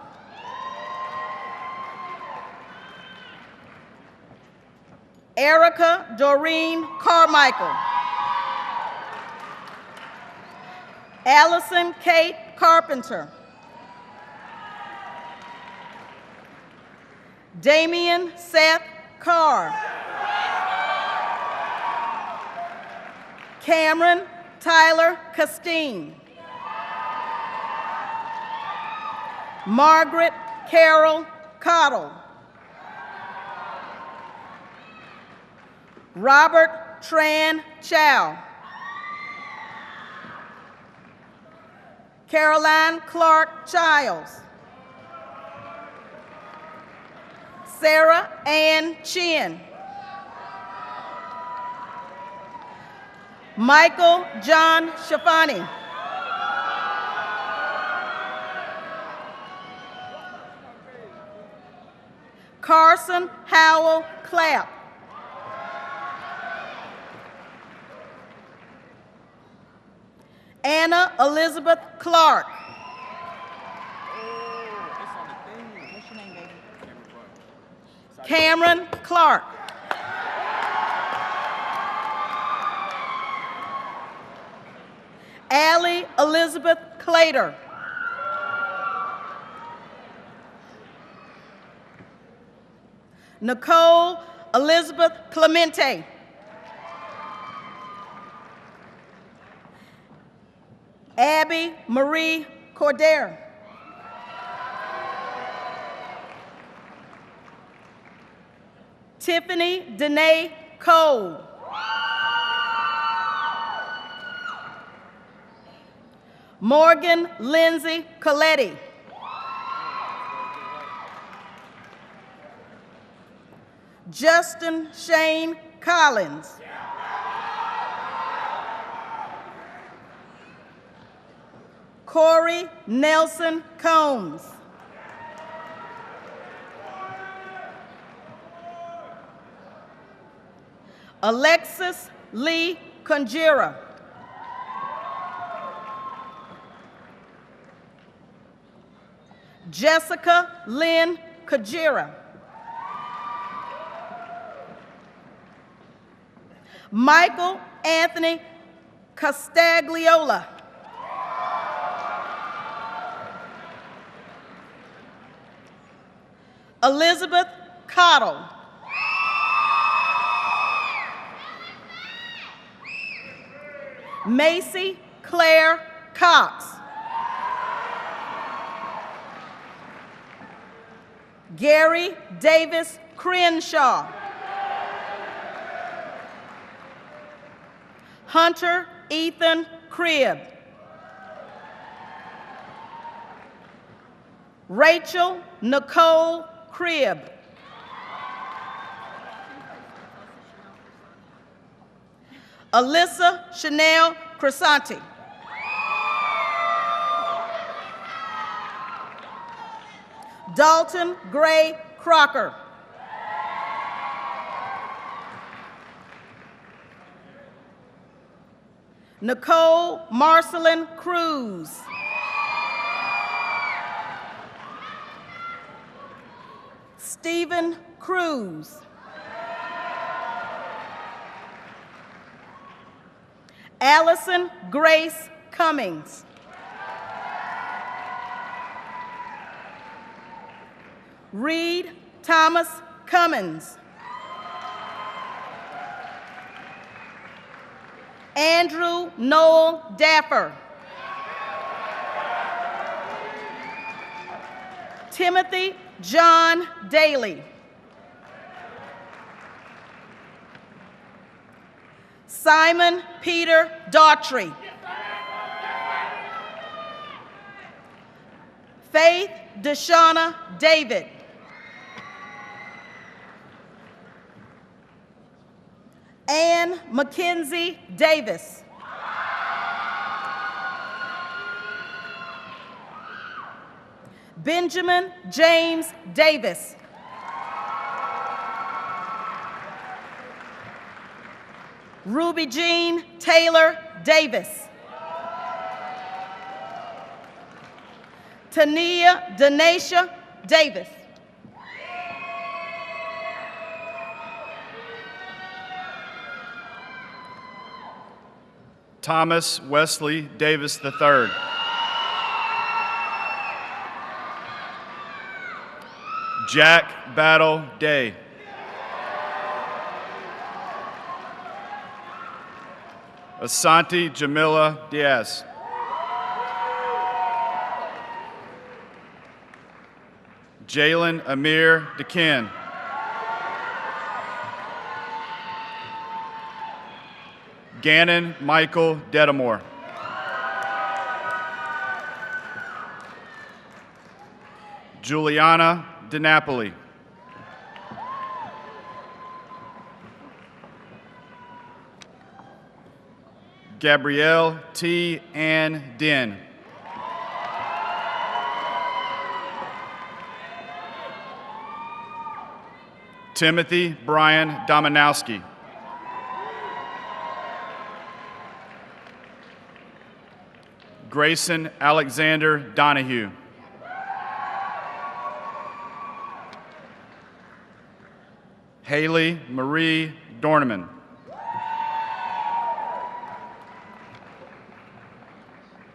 [SPEAKER 5] Erica Doreen Carmichael. Allison Kate Carpenter. Damian Seth Carr. Cameron Tyler Castine. Margaret Carol Cottle. Robert Tran Chow. Caroline Clark Childs. Sarah Ann Chin. Michael John Shafani. Carson Howell Clapp. Anna Elizabeth Clark. Cameron Clark. Allie Elizabeth Clater. Nicole Elizabeth Clemente. Abby Marie Corder. Tiffany Danae Cole. Morgan Lindsay Coletti. Justin Shane Collins. Corey Nelson Combs. Alexis Lee Conjura. Jessica Lynn Kajira. Michael Anthony Castagliola. Elizabeth Cottle. Macy Claire Cox. Gary Davis Crenshaw. Hunter Ethan Cribb. Rachel Nicole Cribb. Alyssa Chanel Crisanti. Dalton Gray Crocker. Nicole Marcelin Cruz. Stephen Cruz. Allison Grace Cummings. Reed Thomas Cummins. Andrew Noel Dapper. Timothy John Daly. Simon Peter Daughtry. Faith Deshauna David. Ann Mackenzie Davis. Benjamin James Davis. Ruby Jean Taylor Davis. Tania Denasia Davis.
[SPEAKER 4] Thomas Wesley Davis III. Jack Battle Day. Asante Jamila Diaz. Jalen Amir DeKin. Gannon Michael Dedamore. Juliana DiNapoli. Gabrielle T. Ann Din. Timothy Brian Dominowski. Grayson Alexander Donahue. Haley Marie Dorneman.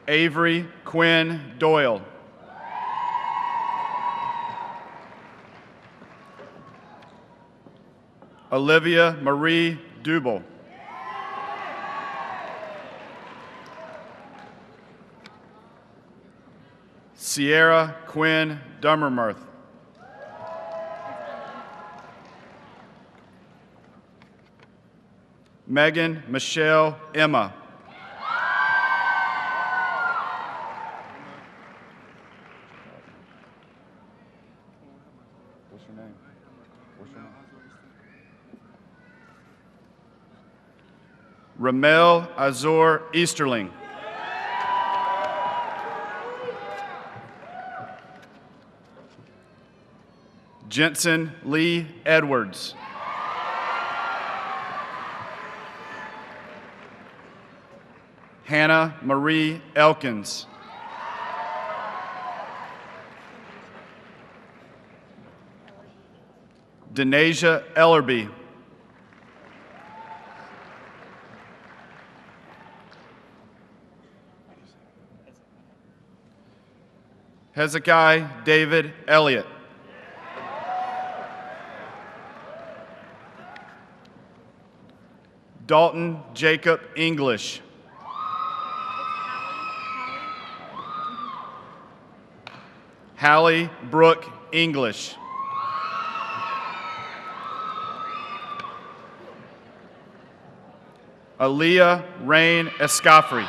[SPEAKER 4] Avery Quinn Doyle. Olivia Marie Dubel. Sierra Quinn Dummermuth. Megan Michelle Emma. What's your name? What's your name? Ramel Azor Easterling. Jensen Lee Edwards. Hannah Marie Elkins. Denasia Ellerby. Hezekiah David Elliott. Dalton Jacob English. Hallie Brooke English. Aaliyah Rain Escafri.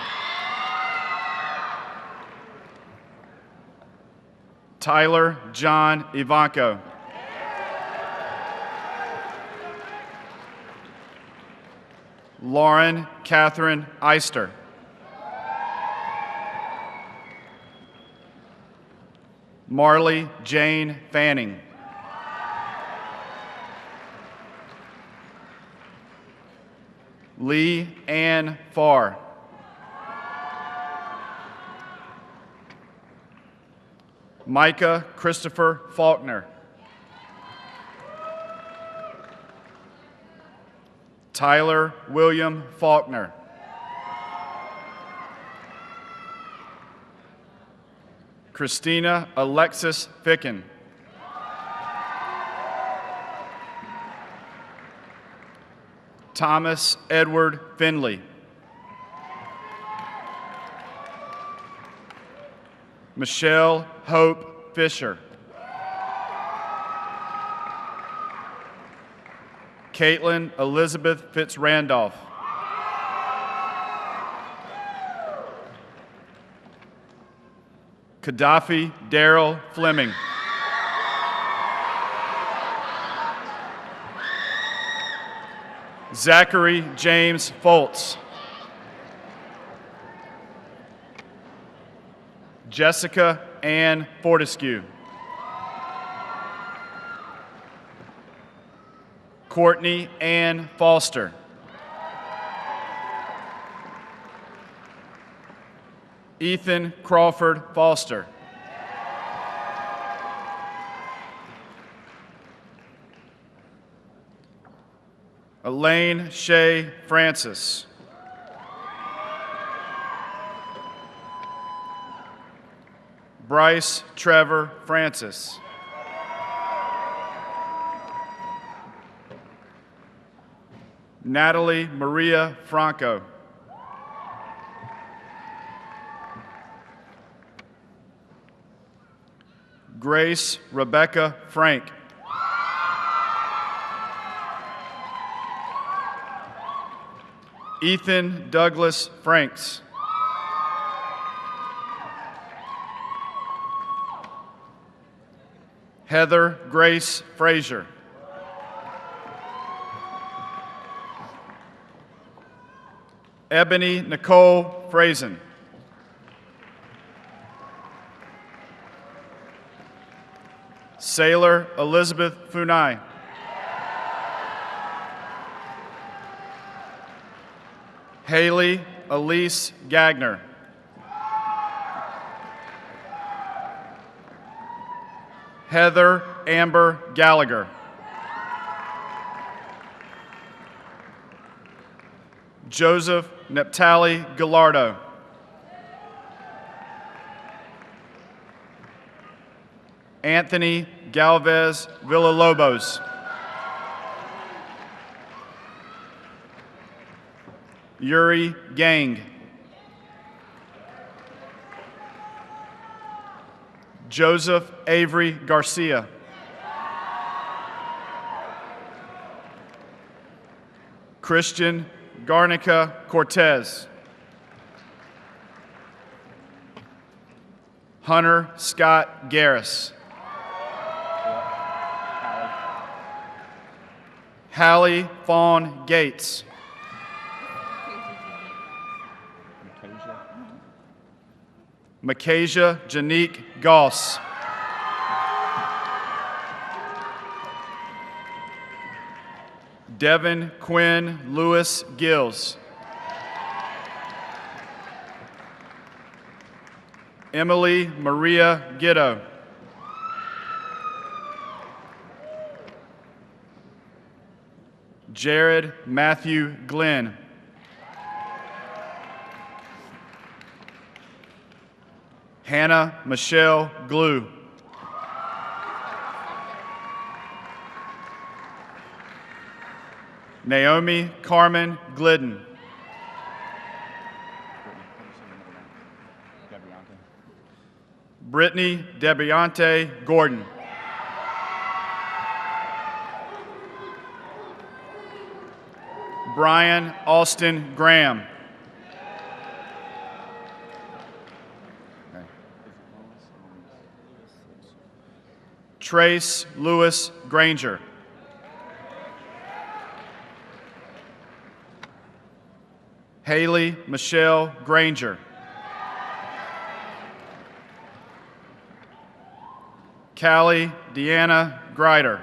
[SPEAKER 4] Tyler John Ivanko. Lauren Catherine Eister. Marley Jane Fanning. Lee Ann Farr. Micah Christopher Faulkner. Tyler William Faulkner. Christina Alexis Ficken. Thomas Edward Finley. Michelle Hope Fisher. Caitlin Elizabeth Fitzrandolph. Gaddafi Daryl Fleming. Zachary James Foltz. Jessica Ann Fortescue. Courtney Ann Foster. Ethan Crawford Foster. Elaine Shea Francis. Bryce Trevor Francis. Natalie Maria Franco. Grace Rebecca Frank. Ethan Douglas Franks. Heather Grace Frazier. Ebony Nicole Frazen. Sailor Elizabeth Funai. Haley Elise Gagner. Heather Amber Gallagher. Joseph Neptali Gallardo. Anthony Galvez Villalobos. Yuri Gang. Joseph Avery Garcia. Christian Garnica Cortez. Hunter Scott Garris. Hallie Fawn Gates. Makasia Janique Goss. Devin Quinn Lewis Gills. Emily Maria Gitto. Jared Matthew Glenn. Hannah Michelle Glue. Naomi Carmen Glidden. Brittany Debriante Gordon. Brian Austin Graham. Trace Lewis Granger. Haley Michelle Granger. Callie Deanna Greider.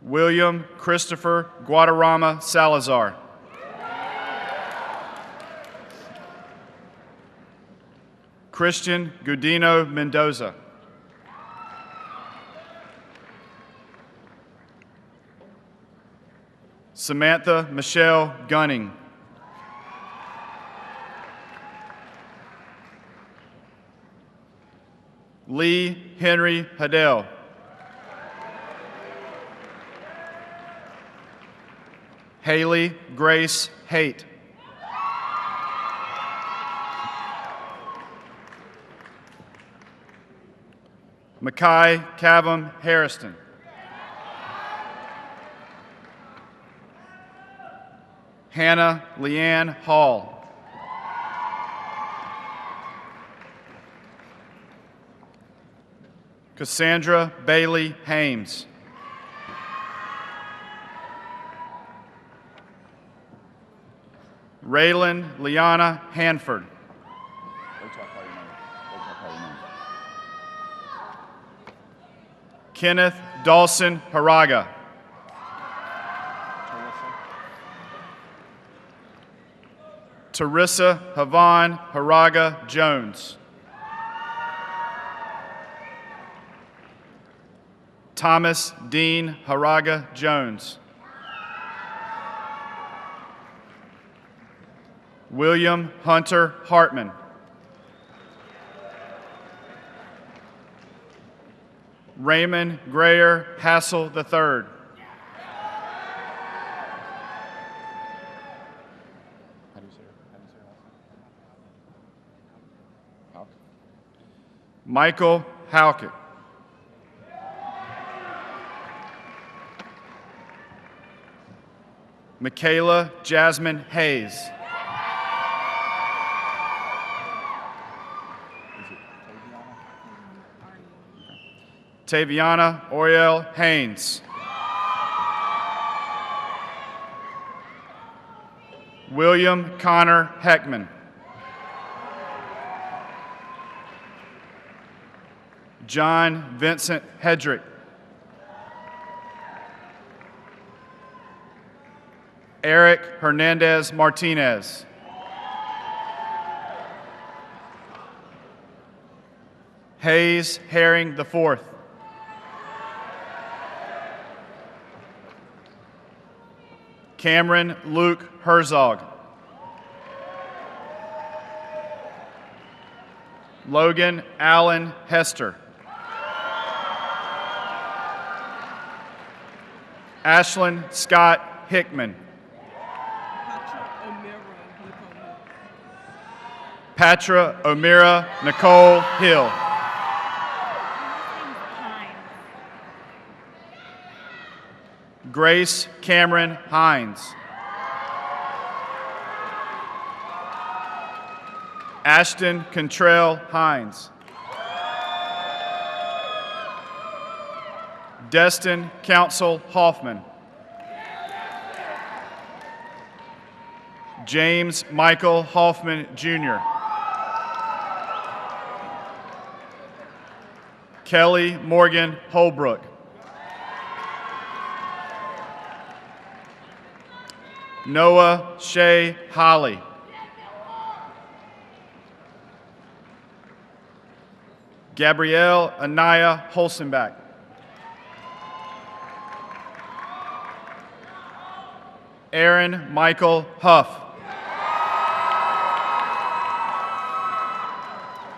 [SPEAKER 4] William Christopher Guadarrama Salazar. Christian Gudino Mendoza. Samantha Michelle Gunning. Lee Henry Hadell. Haley Grace Haight. Mackay Cavum Harrison. Hannah Leanne Hall. Cassandra Bailey Hames. Raylan Liana Hanford. Kenneth Dawson Haraga. Teresa Havan Haraga Jones. Thomas Dean Haraga Jones. William Hunter Hartman. Raymond Grayer Hassel III. Michael Halkett. Michaela Jasmine Hayes. Taviana Oriel Haynes. William Connor Heckman. John Vincent Hedrick. Eric Hernandez Martinez. Hayes Herring IV. Cameron Luke Herzog. Logan Allen Hester. Ashlyn Scott Hickman. Patra Omira Nicole Hill. Grace Cameron Hines. Ashton Contrell Hines. Destin Council Hoffman. James Michael Hoffman, Jr. Kelly Morgan Holbrook. Noah Shea Holly. Gabrielle Anaya Holzenbach. Aaron Michael Huff.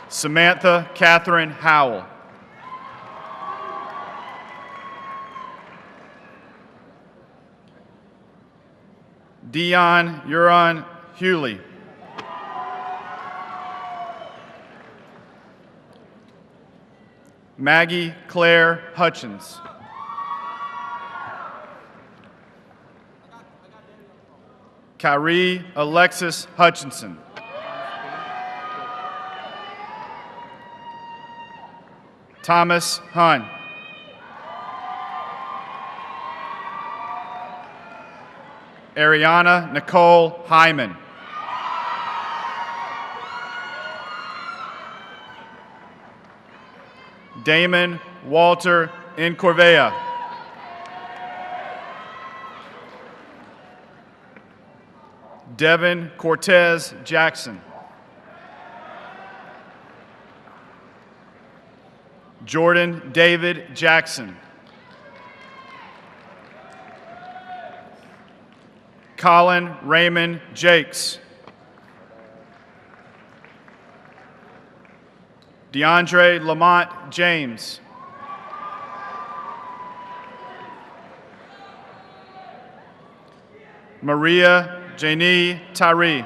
[SPEAKER 4] Samantha Catherine Howell. Dion Euron Hewley. Maggie Claire Hutchins. Kyrie Alexis Hutchinson. Thomas Hunn. Ariana Nicole Hyman. Damon Walter Incorvea. Devin Cortez Jackson. Jordan David Jackson. Colin Raymond Jakes. DeAndre Lamont James. Maria Janie Tyree.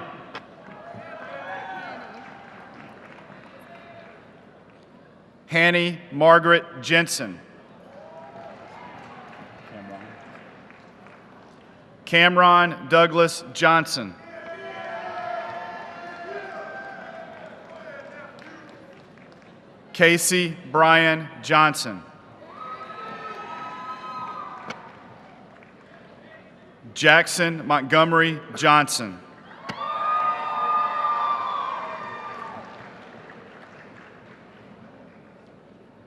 [SPEAKER 4] Hanny Margaret Jensen. Cameron Douglas Johnson. Casey Brian Johnson. Jackson Montgomery Johnson.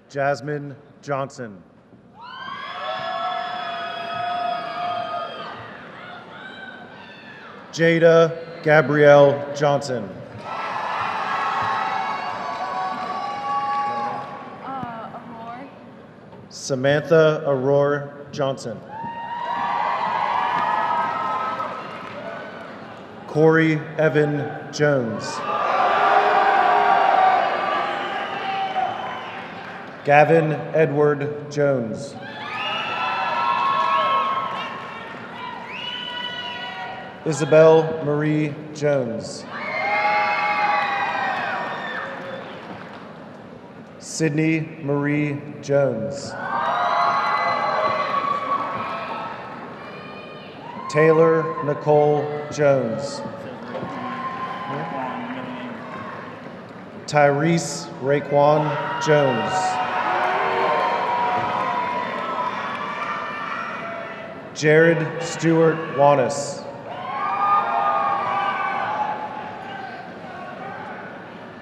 [SPEAKER 10] Jasmine Johnson. Jada Gabrielle Johnson. Samantha Aurora Johnson. Corey Evan Jones. Gavin Edward Jones. Isabel Marie Jones. Sydney Marie Jones. Taylor Nicole Jones. Tyrese Raekwon Jones. Jared Stewart Wanis.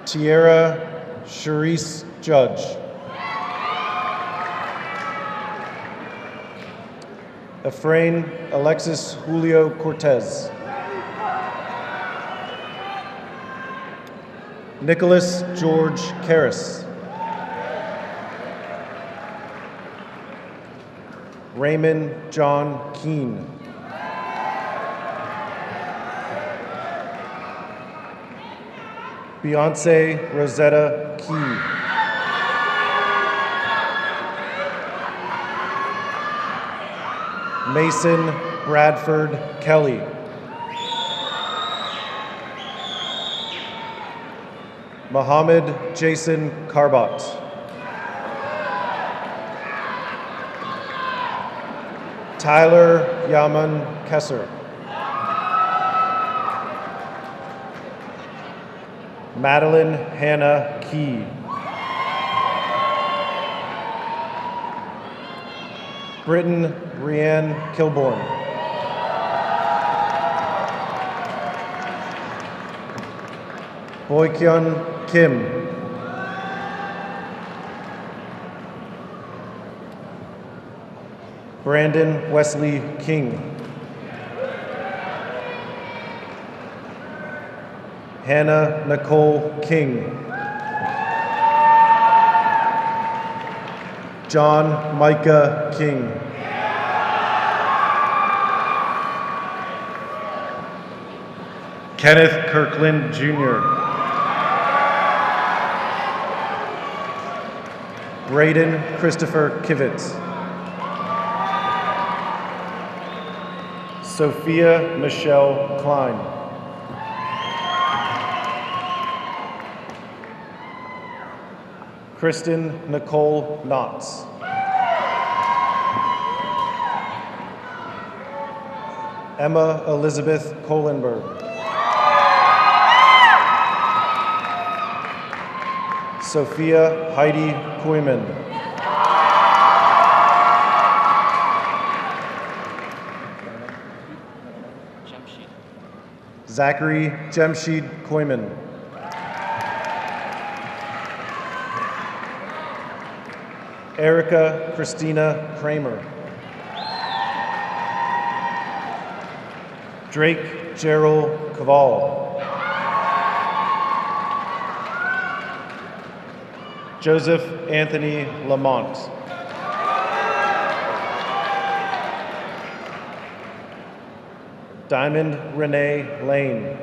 [SPEAKER 10] Tierra Charisse Judge. Efrain Alexis Julio Cortez. Nicholas George Karras. Raymond John Keene. Beyonce Rosetta Key. Mason Bradford Kelly. Mohammed Jason Carbot. Tyler Yaman Kesser. Madeline Hannah Key. Britton Brianne Kilborn. Boykyun Kim. Brandon Wesley King. Hannah Nicole King. John Micah King. Kenneth Kirkland Jr. Braden Christopher Kivitz. Sophia Michelle Klein. Kristen Nicole Knotts. Emma Elizabeth Kohlenberg. Sophia Heidi Kooiman. Zachary Jemshid Kooiman. Erica Christina Kramer. Drake Gerald Caval. Joseph Anthony Lamont. Diamond Renee Lane.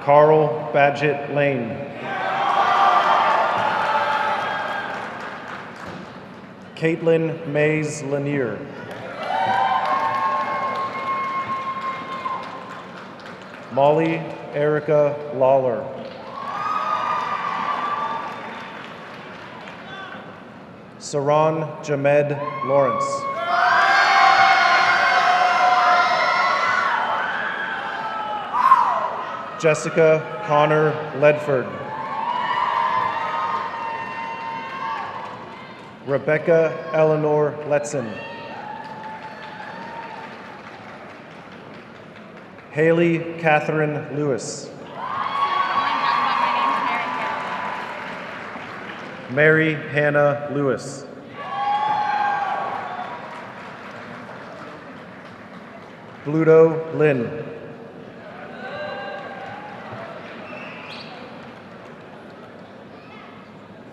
[SPEAKER 10] Carl Badgett Lane. Caitlin Mays Lanier. Molly Erica Lawler. Saran Jamed Lawrence. Jessica Connor Ledford. Rebecca Eleanor Letson. Haley Catherine Lewis. Mary Hannah Lewis. Bluto Lynn.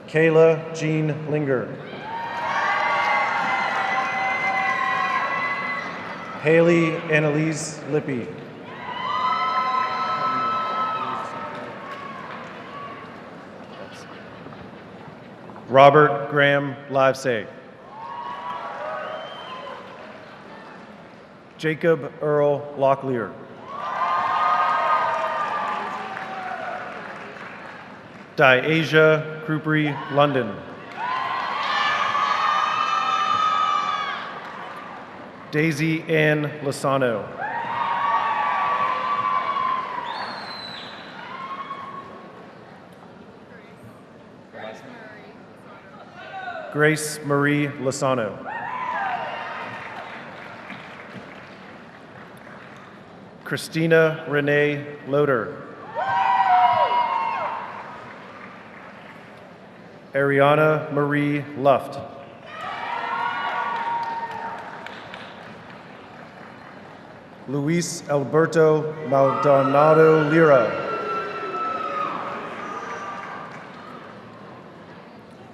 [SPEAKER 10] Kayla Jean Linger. Haley Annalise Lippy. Robert Graham Livesay. Jacob Earl Locklear. Diasia Krupery London. Daisy Ann Lasano. Grace Marie Lasano. Christina Renee Loader. Ariana Marie Luft. Luis Alberto Maldonado Lira.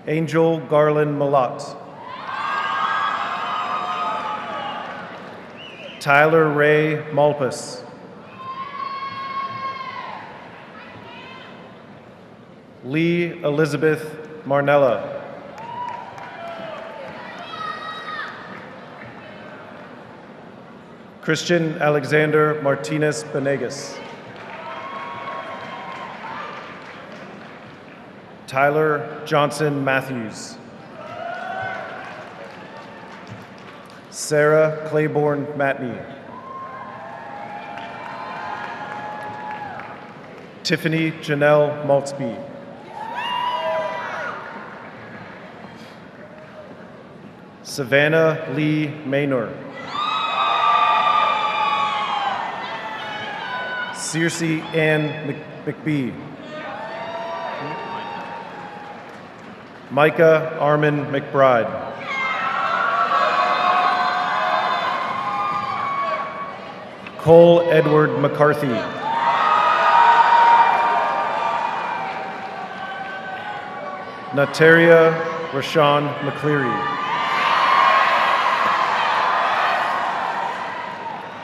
[SPEAKER 10] Angel Garland Malott. Tyler Ray Malpas. Lee Elizabeth Marnella. Christian Alexander Martinez Benegas. Tyler Johnson Matthews. Sarah Claiborne Matney. Tiffany Janelle Maltzby. Savannah Lee Maynor. Circe Ann McBee. Micah Armin McBride. Cole Edward McCarthy. Nataria Rashawn McCleary.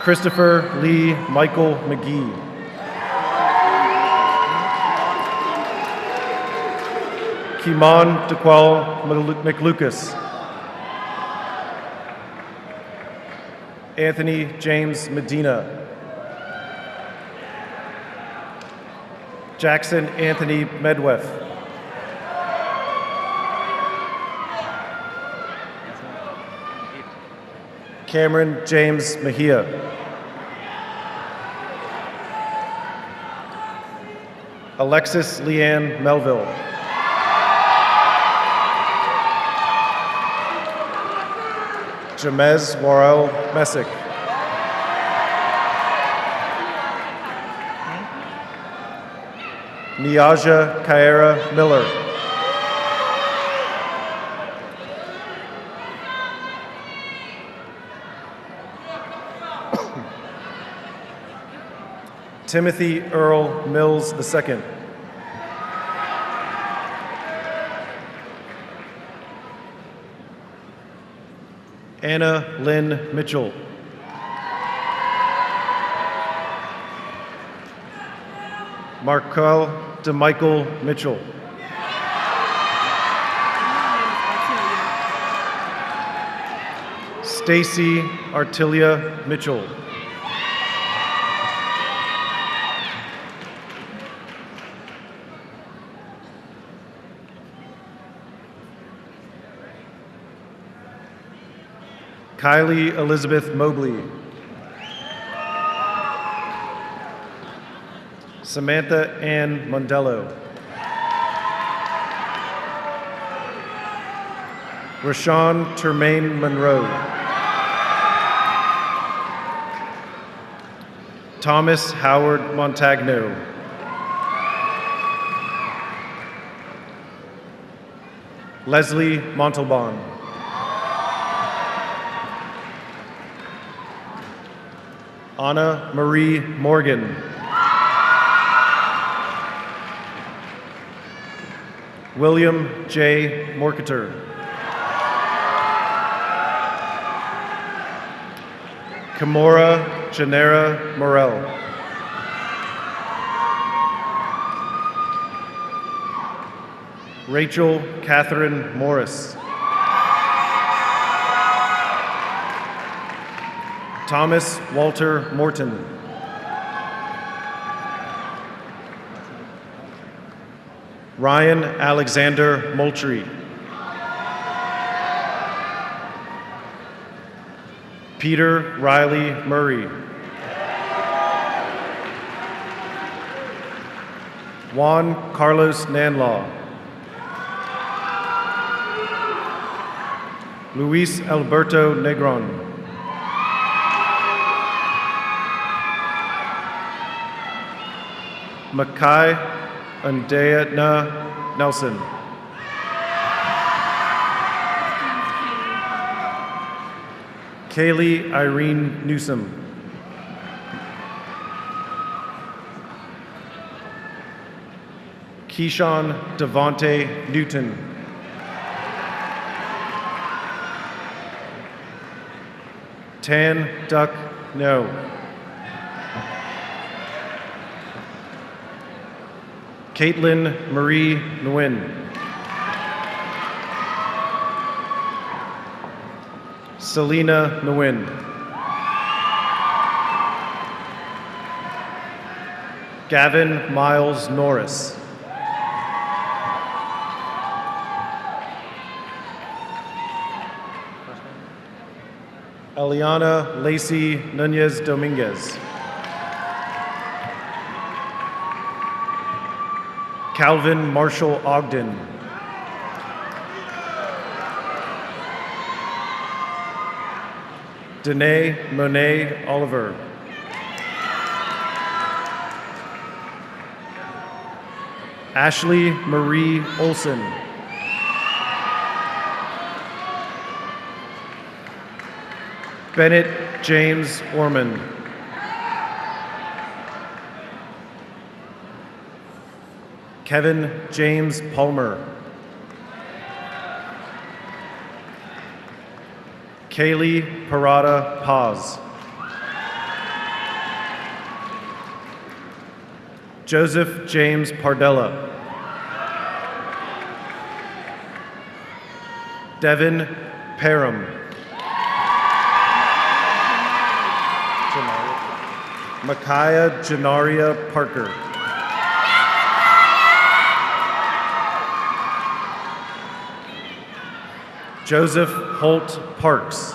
[SPEAKER 10] Christopher Lee Michael McGee. Kimon DeQuell McLucas. Anthony James Medina. Jackson Anthony Medweth. Cameron James Mejia. Alexis Leanne Melville. Jamez Warel Messick. Niaja Kaira Miller. Timothy Earl Mills II. Anna Lynn Mitchell. Markel DeMichael Mitchell. Stacy Artilia Mitchell. Kylie Elizabeth Mobley. Samantha Ann Mondello. Rashawn Termaine Monroe. Thomas Howard Montagno. Leslie Montalban. Anna Marie Morgan. William J. Morketer. Kimora Janera Morel. Rachel Catherine Morris. Thomas Walter Morton. Ryan Alexander Moultrie. Peter Riley Murray. Juan Carlos Nanlaw. Luis Alberto Negron. Makai Undeana Nelson. Kaylee Irene Newsom. Keyshawn Devonte Newton. Tan Duck No. Caitlin Marie Nguyen. Selena Nguyen. Gavin Miles Norris. Eliana Lacey Nunez Dominguez. Calvin Marshall Ogden. Danae Monet Oliver. Ashley Marie Olson. Bennett James Orman. Kevin James Palmer. Kaylee Parada Paz. Joseph James Pardella. Devin Parham. Micaiah Janaria Parker. Joseph Holt Parks.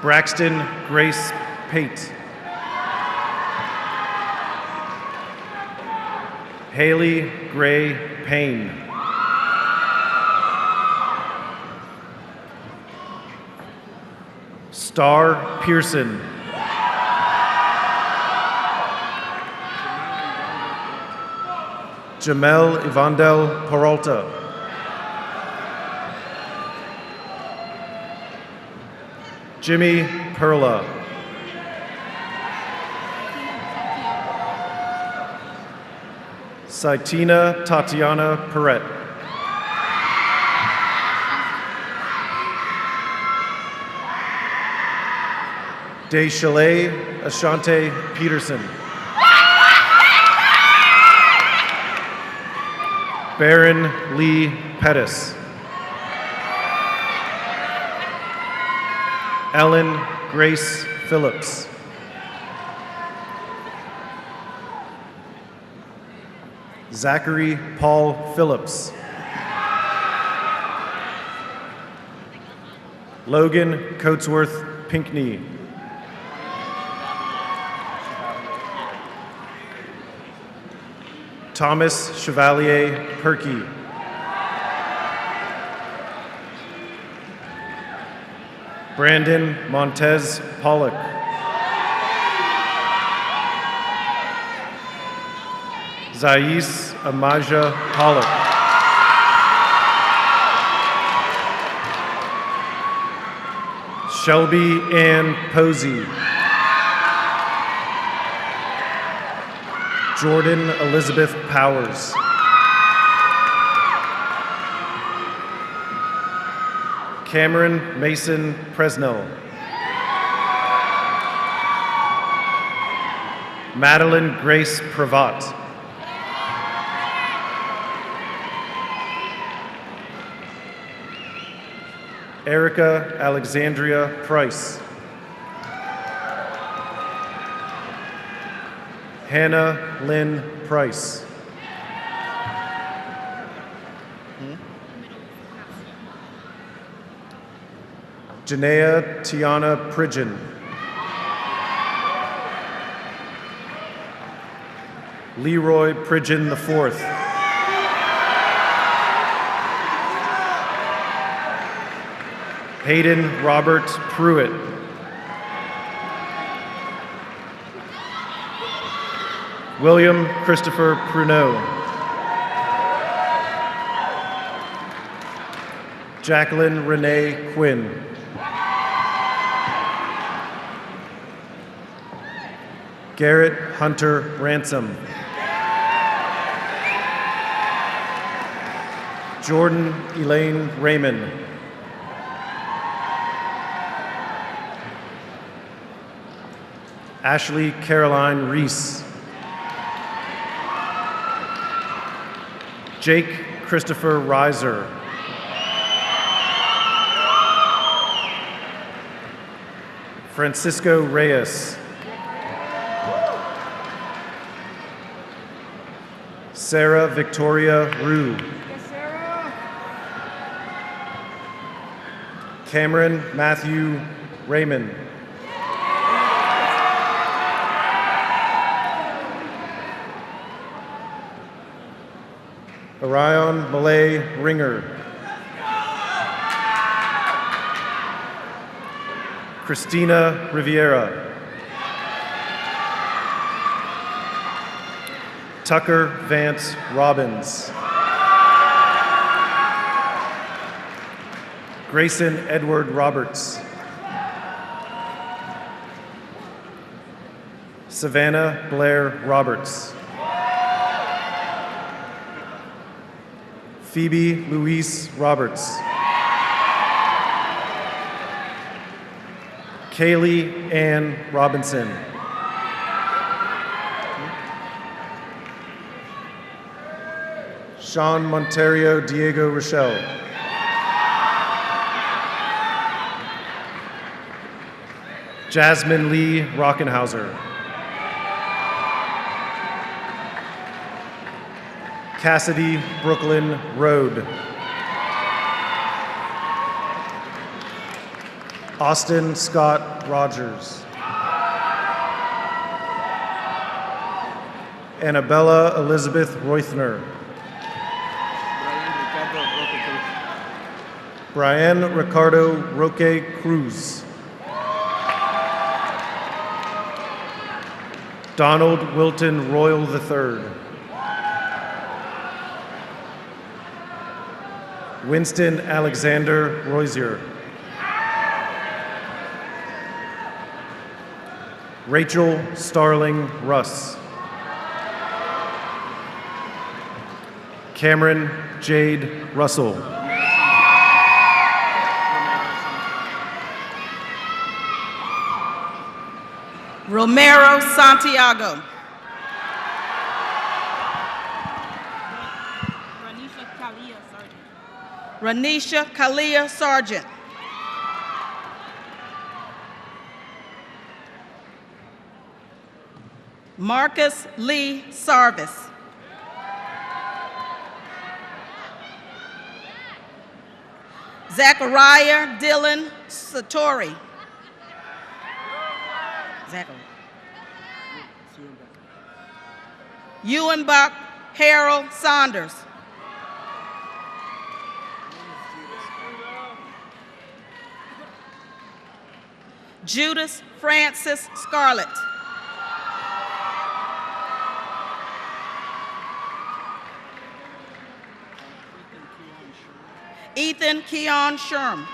[SPEAKER 10] Braxton Grace Pate. Haley Gray Payne. Star Pearson. Jamel Ivandel Peralta. Jimmy Perla. Saitina Tatiana Perret. Deschalet Ashante Peterson. Baron Lee Pettis. Ellen Grace Phillips. Zachary Paul Phillips. Logan Coatsworth Pinkney. Thomas Chevalier Perky. Brandon Montez Pollock. Zais Amaja Pollock. Shelby Ann Posey. Jordan Elizabeth Powers. Cameron Mason Presnell. Madeline Grace Pravat. Erica Alexandria Price. Hannah Lynn Price. Janaea Tiana Pridgeon. Leroy Pridgeon IV. Hayden Robert Pruitt. William Christopher Pruneau. Jacqueline Renee Quinn. Garrett Hunter Ransom. Jordan Elaine Raymond. Ashley Caroline Reese. Jake Christopher Reiser. Francisco Reyes. Sarah Victoria Rue. Cameron Matthew Raymond. Orion Malay Ringer. Christina Riviera. Tucker Vance Robbins. Grayson Edward Roberts. Savannah Blair Roberts. Phoebe Louise Roberts. Kaylee Ann Robinson. Sean Monterio Diego Rochelle. Jasmine Lee Rockenhauser. Cassidy Brooklyn Road. Austin Scott Rogers. Annabella Elizabeth Reuthner. Brian Ricardo Roque Cruz. Donald Wilton Royal III. Winston Alexander Rozier. Rachel Starling Russ. Cameron Jade Russell.
[SPEAKER 5] Romero Santiago. Ranisha Kalia Sargent. Marcus Lee Sarvis. Zachariah Dylan Satori. Zachary. Ewan Buck Harold Saunders. Judas Francis Scarlett. Ethan Keon Sherm.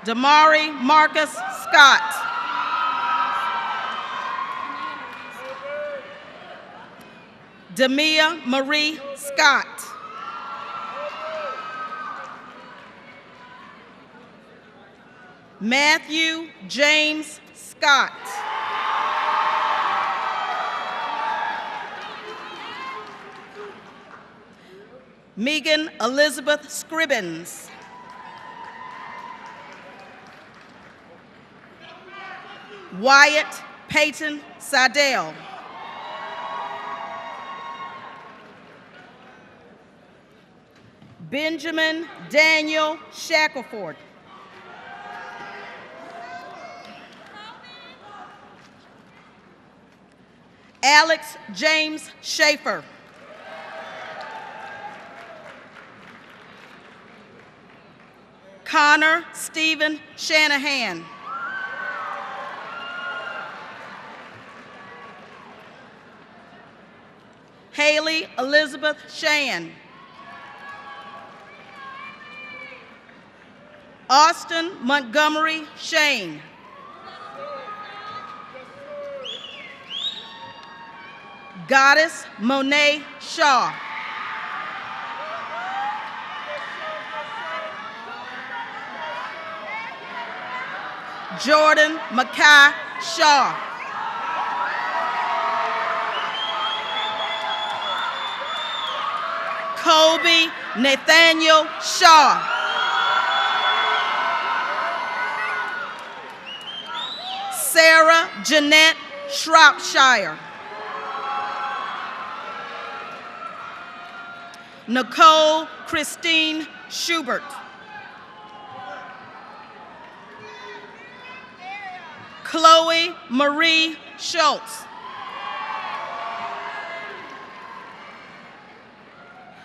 [SPEAKER 5] Damari Marcus Scott. Demia Marie Scott. Matthew James Scott. Megan Elizabeth Scribbins. Wyatt Peyton Sidell. Benjamin Daniel Shackelford. Alex James Schaefer. Connor Stephen Shanahan. Haley Elizabeth Shan. Austin Montgomery Shane. Goddess Monet Shaw. Jordan Mackay Shaw. Kobe Nathaniel Shaw. Sarah Jeanette Shropshire. Nicole Christine Schubert. Chloe Marie Schultz.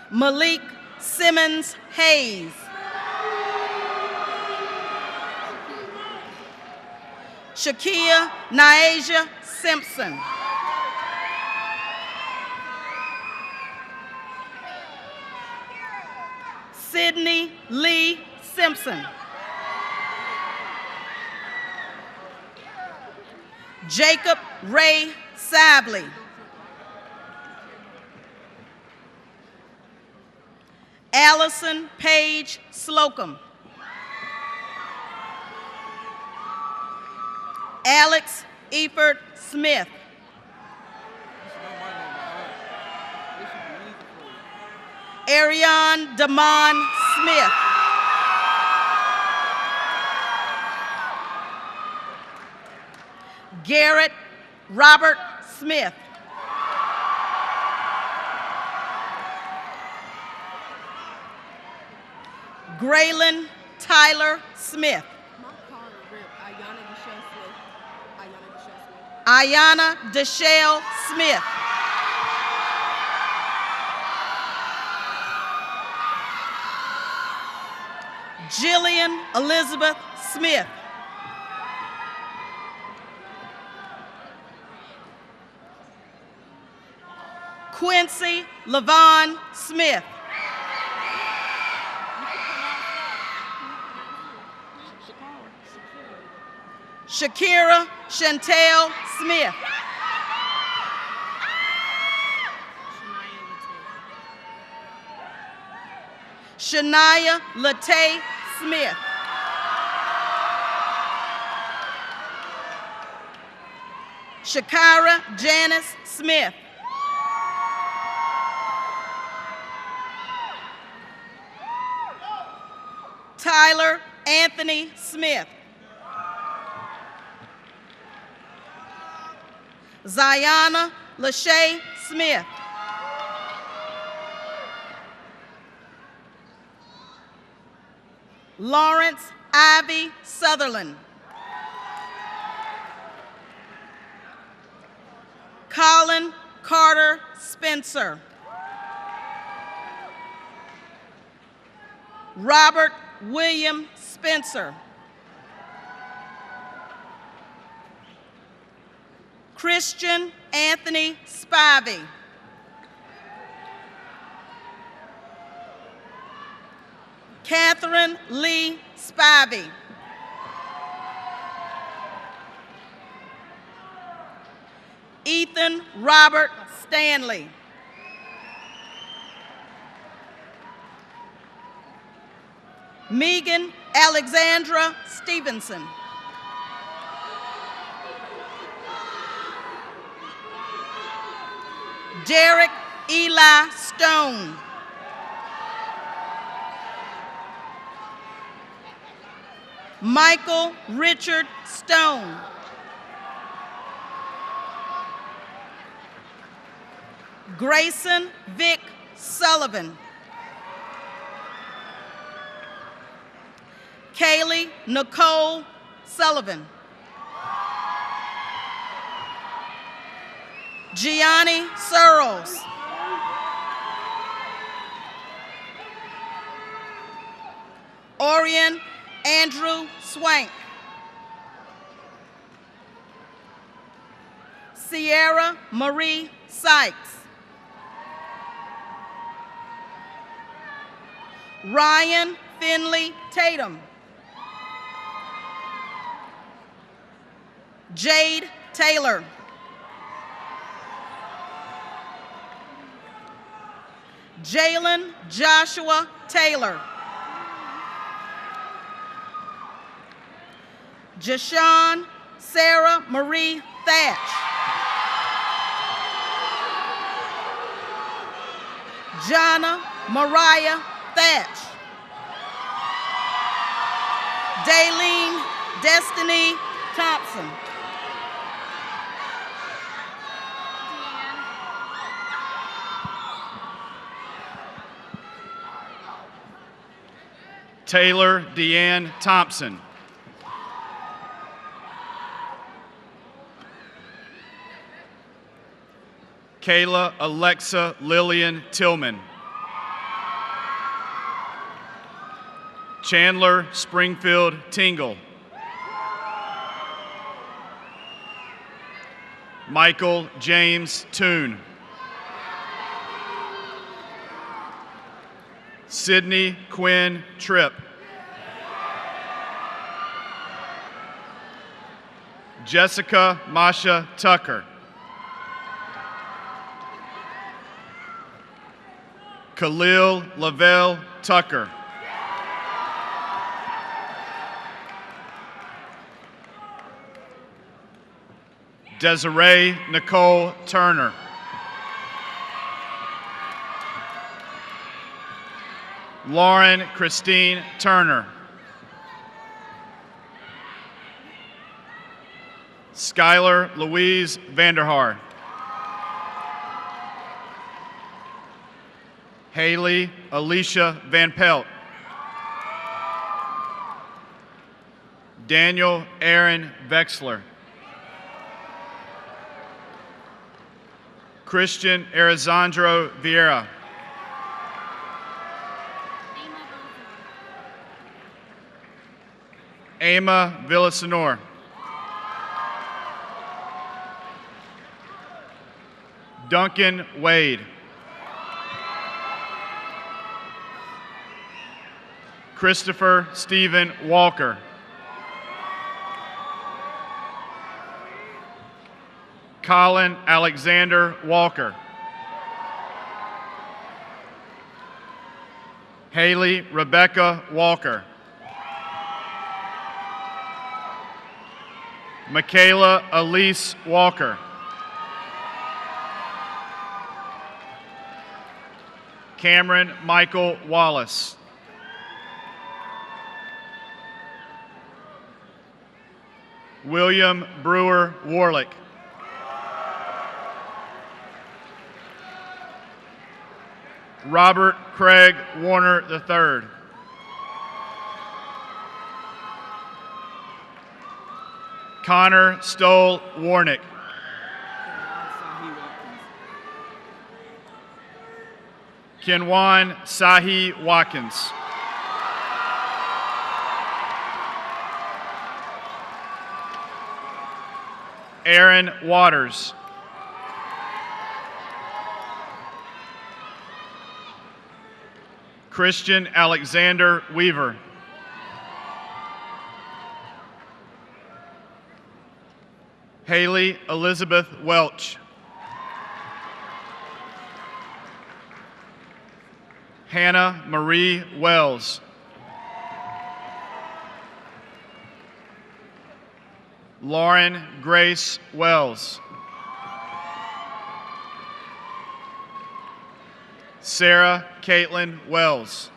[SPEAKER 5] Malik Simmons Hayes. Shakia Niaja Simpson. Sydney Lee Simpson. Jacob Ray Sabley. Allison Page Slocum. Alex Eford Smith. Ariane Damon Smith. Garrett Robert Smith. Graylin Tyler Smith. Ayana Deshelle Smith. Jillian Elizabeth Smith. Quincy Levon Smith. Shakira Chantel Smith. Shania Latay Smith. Shakira Janice Smith. Tyler Anthony Smith. Ziana Lachey Smith. Lawrence Ivy Sutherland. Colin Carter Spencer. Robert William Spencer. Christian Anthony Spivey. Catherine Lee Spivey. Ethan Robert Stanley. Megan Alexandra Stevenson. Derek Eli Stone. Michael Richard Stone. Grayson Vic Sullivan. Kaylee Nicole Sullivan. Gianni Searles. Orion Andrew Swank. Sierra Marie Sykes. Ryan Finley Tatum. Jade Taylor. Jalen Joshua Taylor. Jashawn Sarah Marie Thatch. Jonna Mariah Thatch. Daylene Destiny Thompson.
[SPEAKER 4] Taylor Deanne Thompson. Kayla Alexa Lillian Tillman. Chandler Springfield Tingle. Michael James Toon. Sydney Quinn Tripp. Jessica Masha Tucker. Khalil Lavelle Tucker. Desiree Nicole Turner. Lauren Christine Turner. Skylar Louise Vanderhaar. Haley Alicia Van Pelt. Daniel Aaron Vexler. Christian Arizandro Vieira. Ama Villasenor. Duncan Wade. Christopher Stephen Walker. Colin Alexander Walker. Haley Rebecca Walker. Michaela Elise Walker. Cameron Michael Wallace. William Brewer Warlick. Robert Craig Warner III. Connor Stoll Warnick. Kenwan Sahi Watkins. Aaron Waters. Christian Alexander Weaver. Haley Elizabeth Welch. Hannah Marie Wells. Lauren Grace Wells. Sarah Caitlin Wells.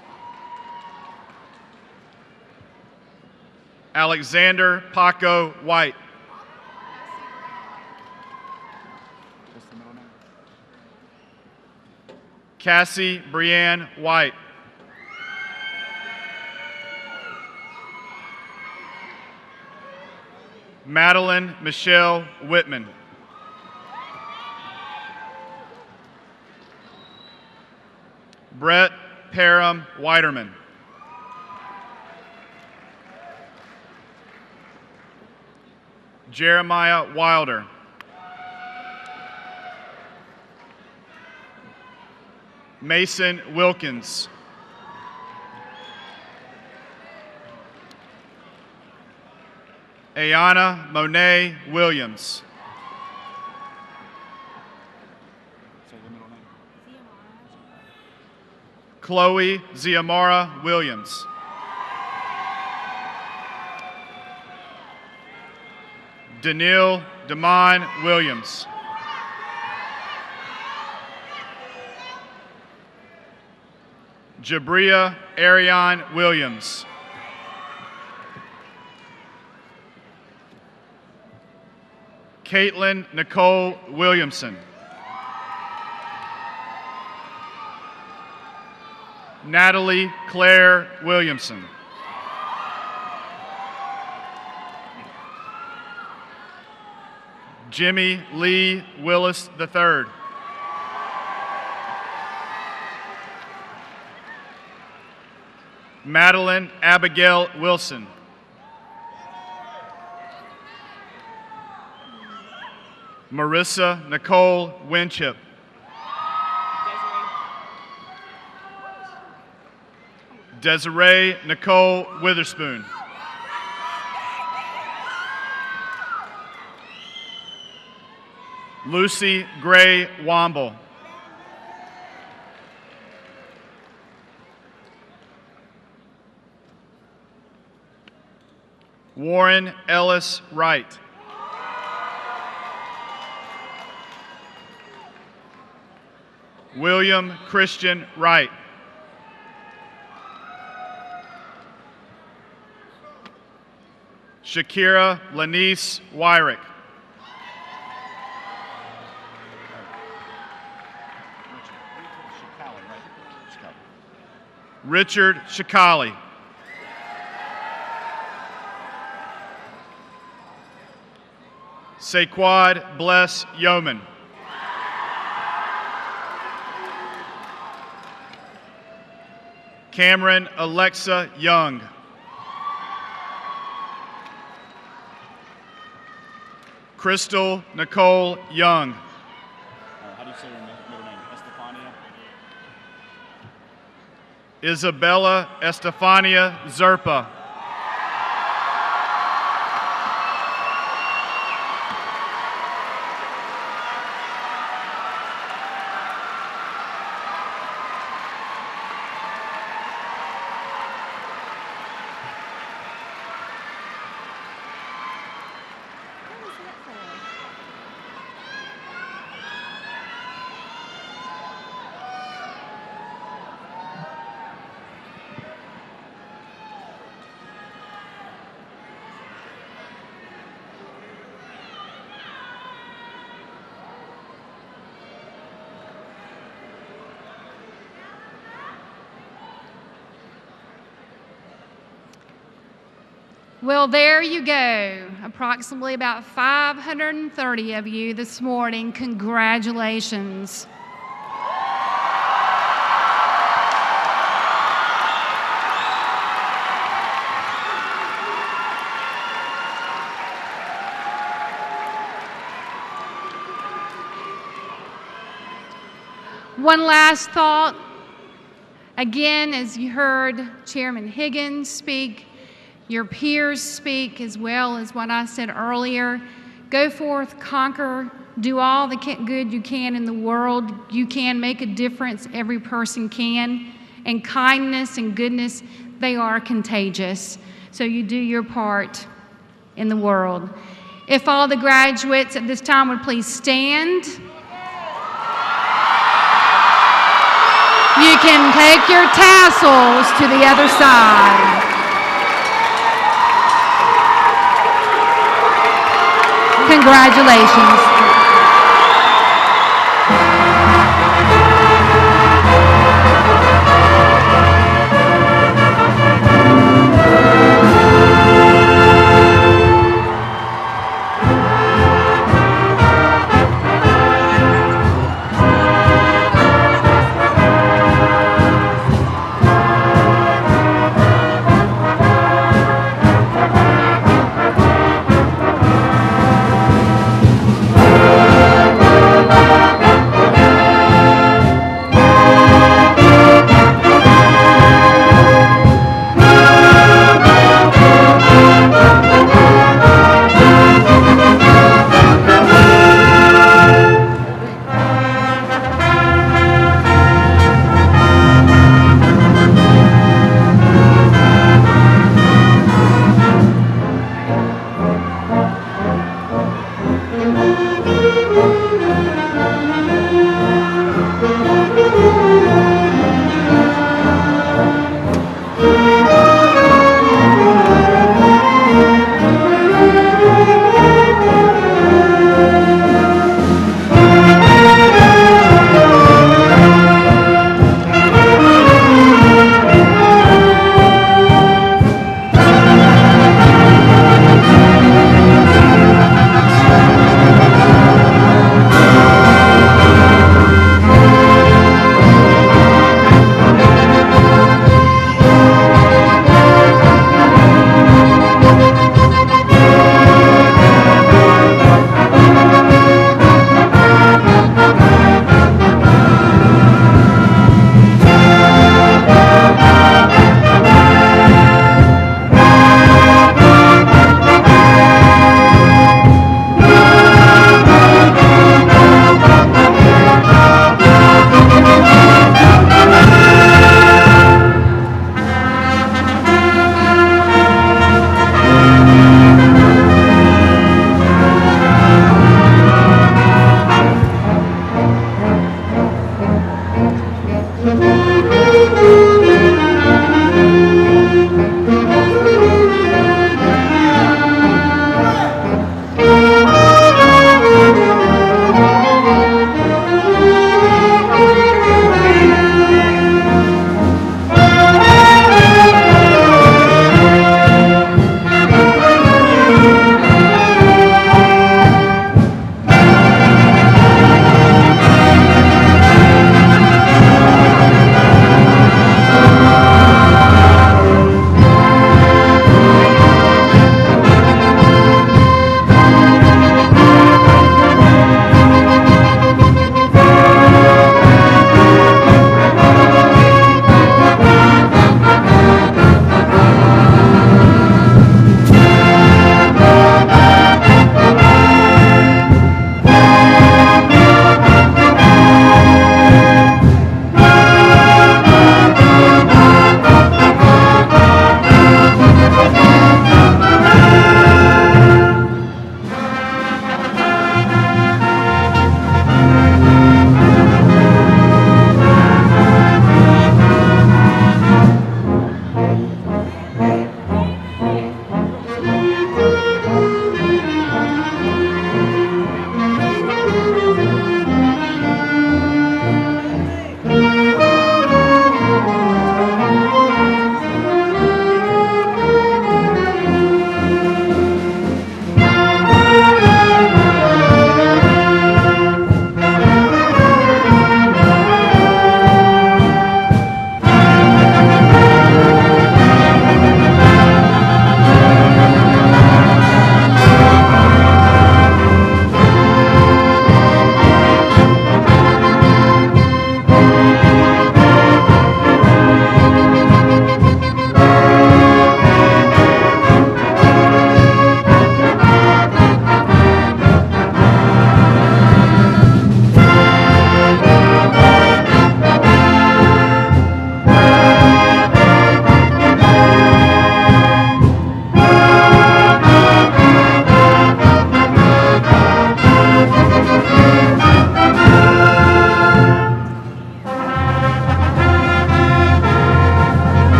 [SPEAKER 4] Alexander Paco White. Cassie Brianne White. Madeline Michelle Whitman. Brett Parham Weiderman. Jeremiah Wilder. Mason Wilkins. Ayana Monet Williams. Chloe Ziamara Williams. Daniil Damon Williams. Jabria Ariane Williams. Caitlin Nicole Williamson. Natalie Claire Williamson. Jimmy Lee Willis III. Madeline Abigail Wilson. Marissa Nicole Winchip. Desiree Nicole Witherspoon. Lucy Gray Womble. Warren Ellis Wright. William Christian Wright. Shakira Lanice Wyrick. Richard Shikali. Saquad Bless Yeoman. Cameron Alexa Young. Crystal Nicole Young.
[SPEAKER 11] How do you say your middle name? Estefania?
[SPEAKER 4] Isabella Estefania Zerpa.
[SPEAKER 3] Well, there you go. Approximately about 530 of you this morning. Congratulations. One last thought. Again, as you heard Chairman Higgins speak, your peers speak, as well as what I said earlier, go forth, conquer, do all the good you can in the world. You can make a difference. Every person can. And kindness and goodness, they are contagious. So you do your part in the world. If all the graduates at this time would please stand. You can take your tassels to the other side. Congratulations.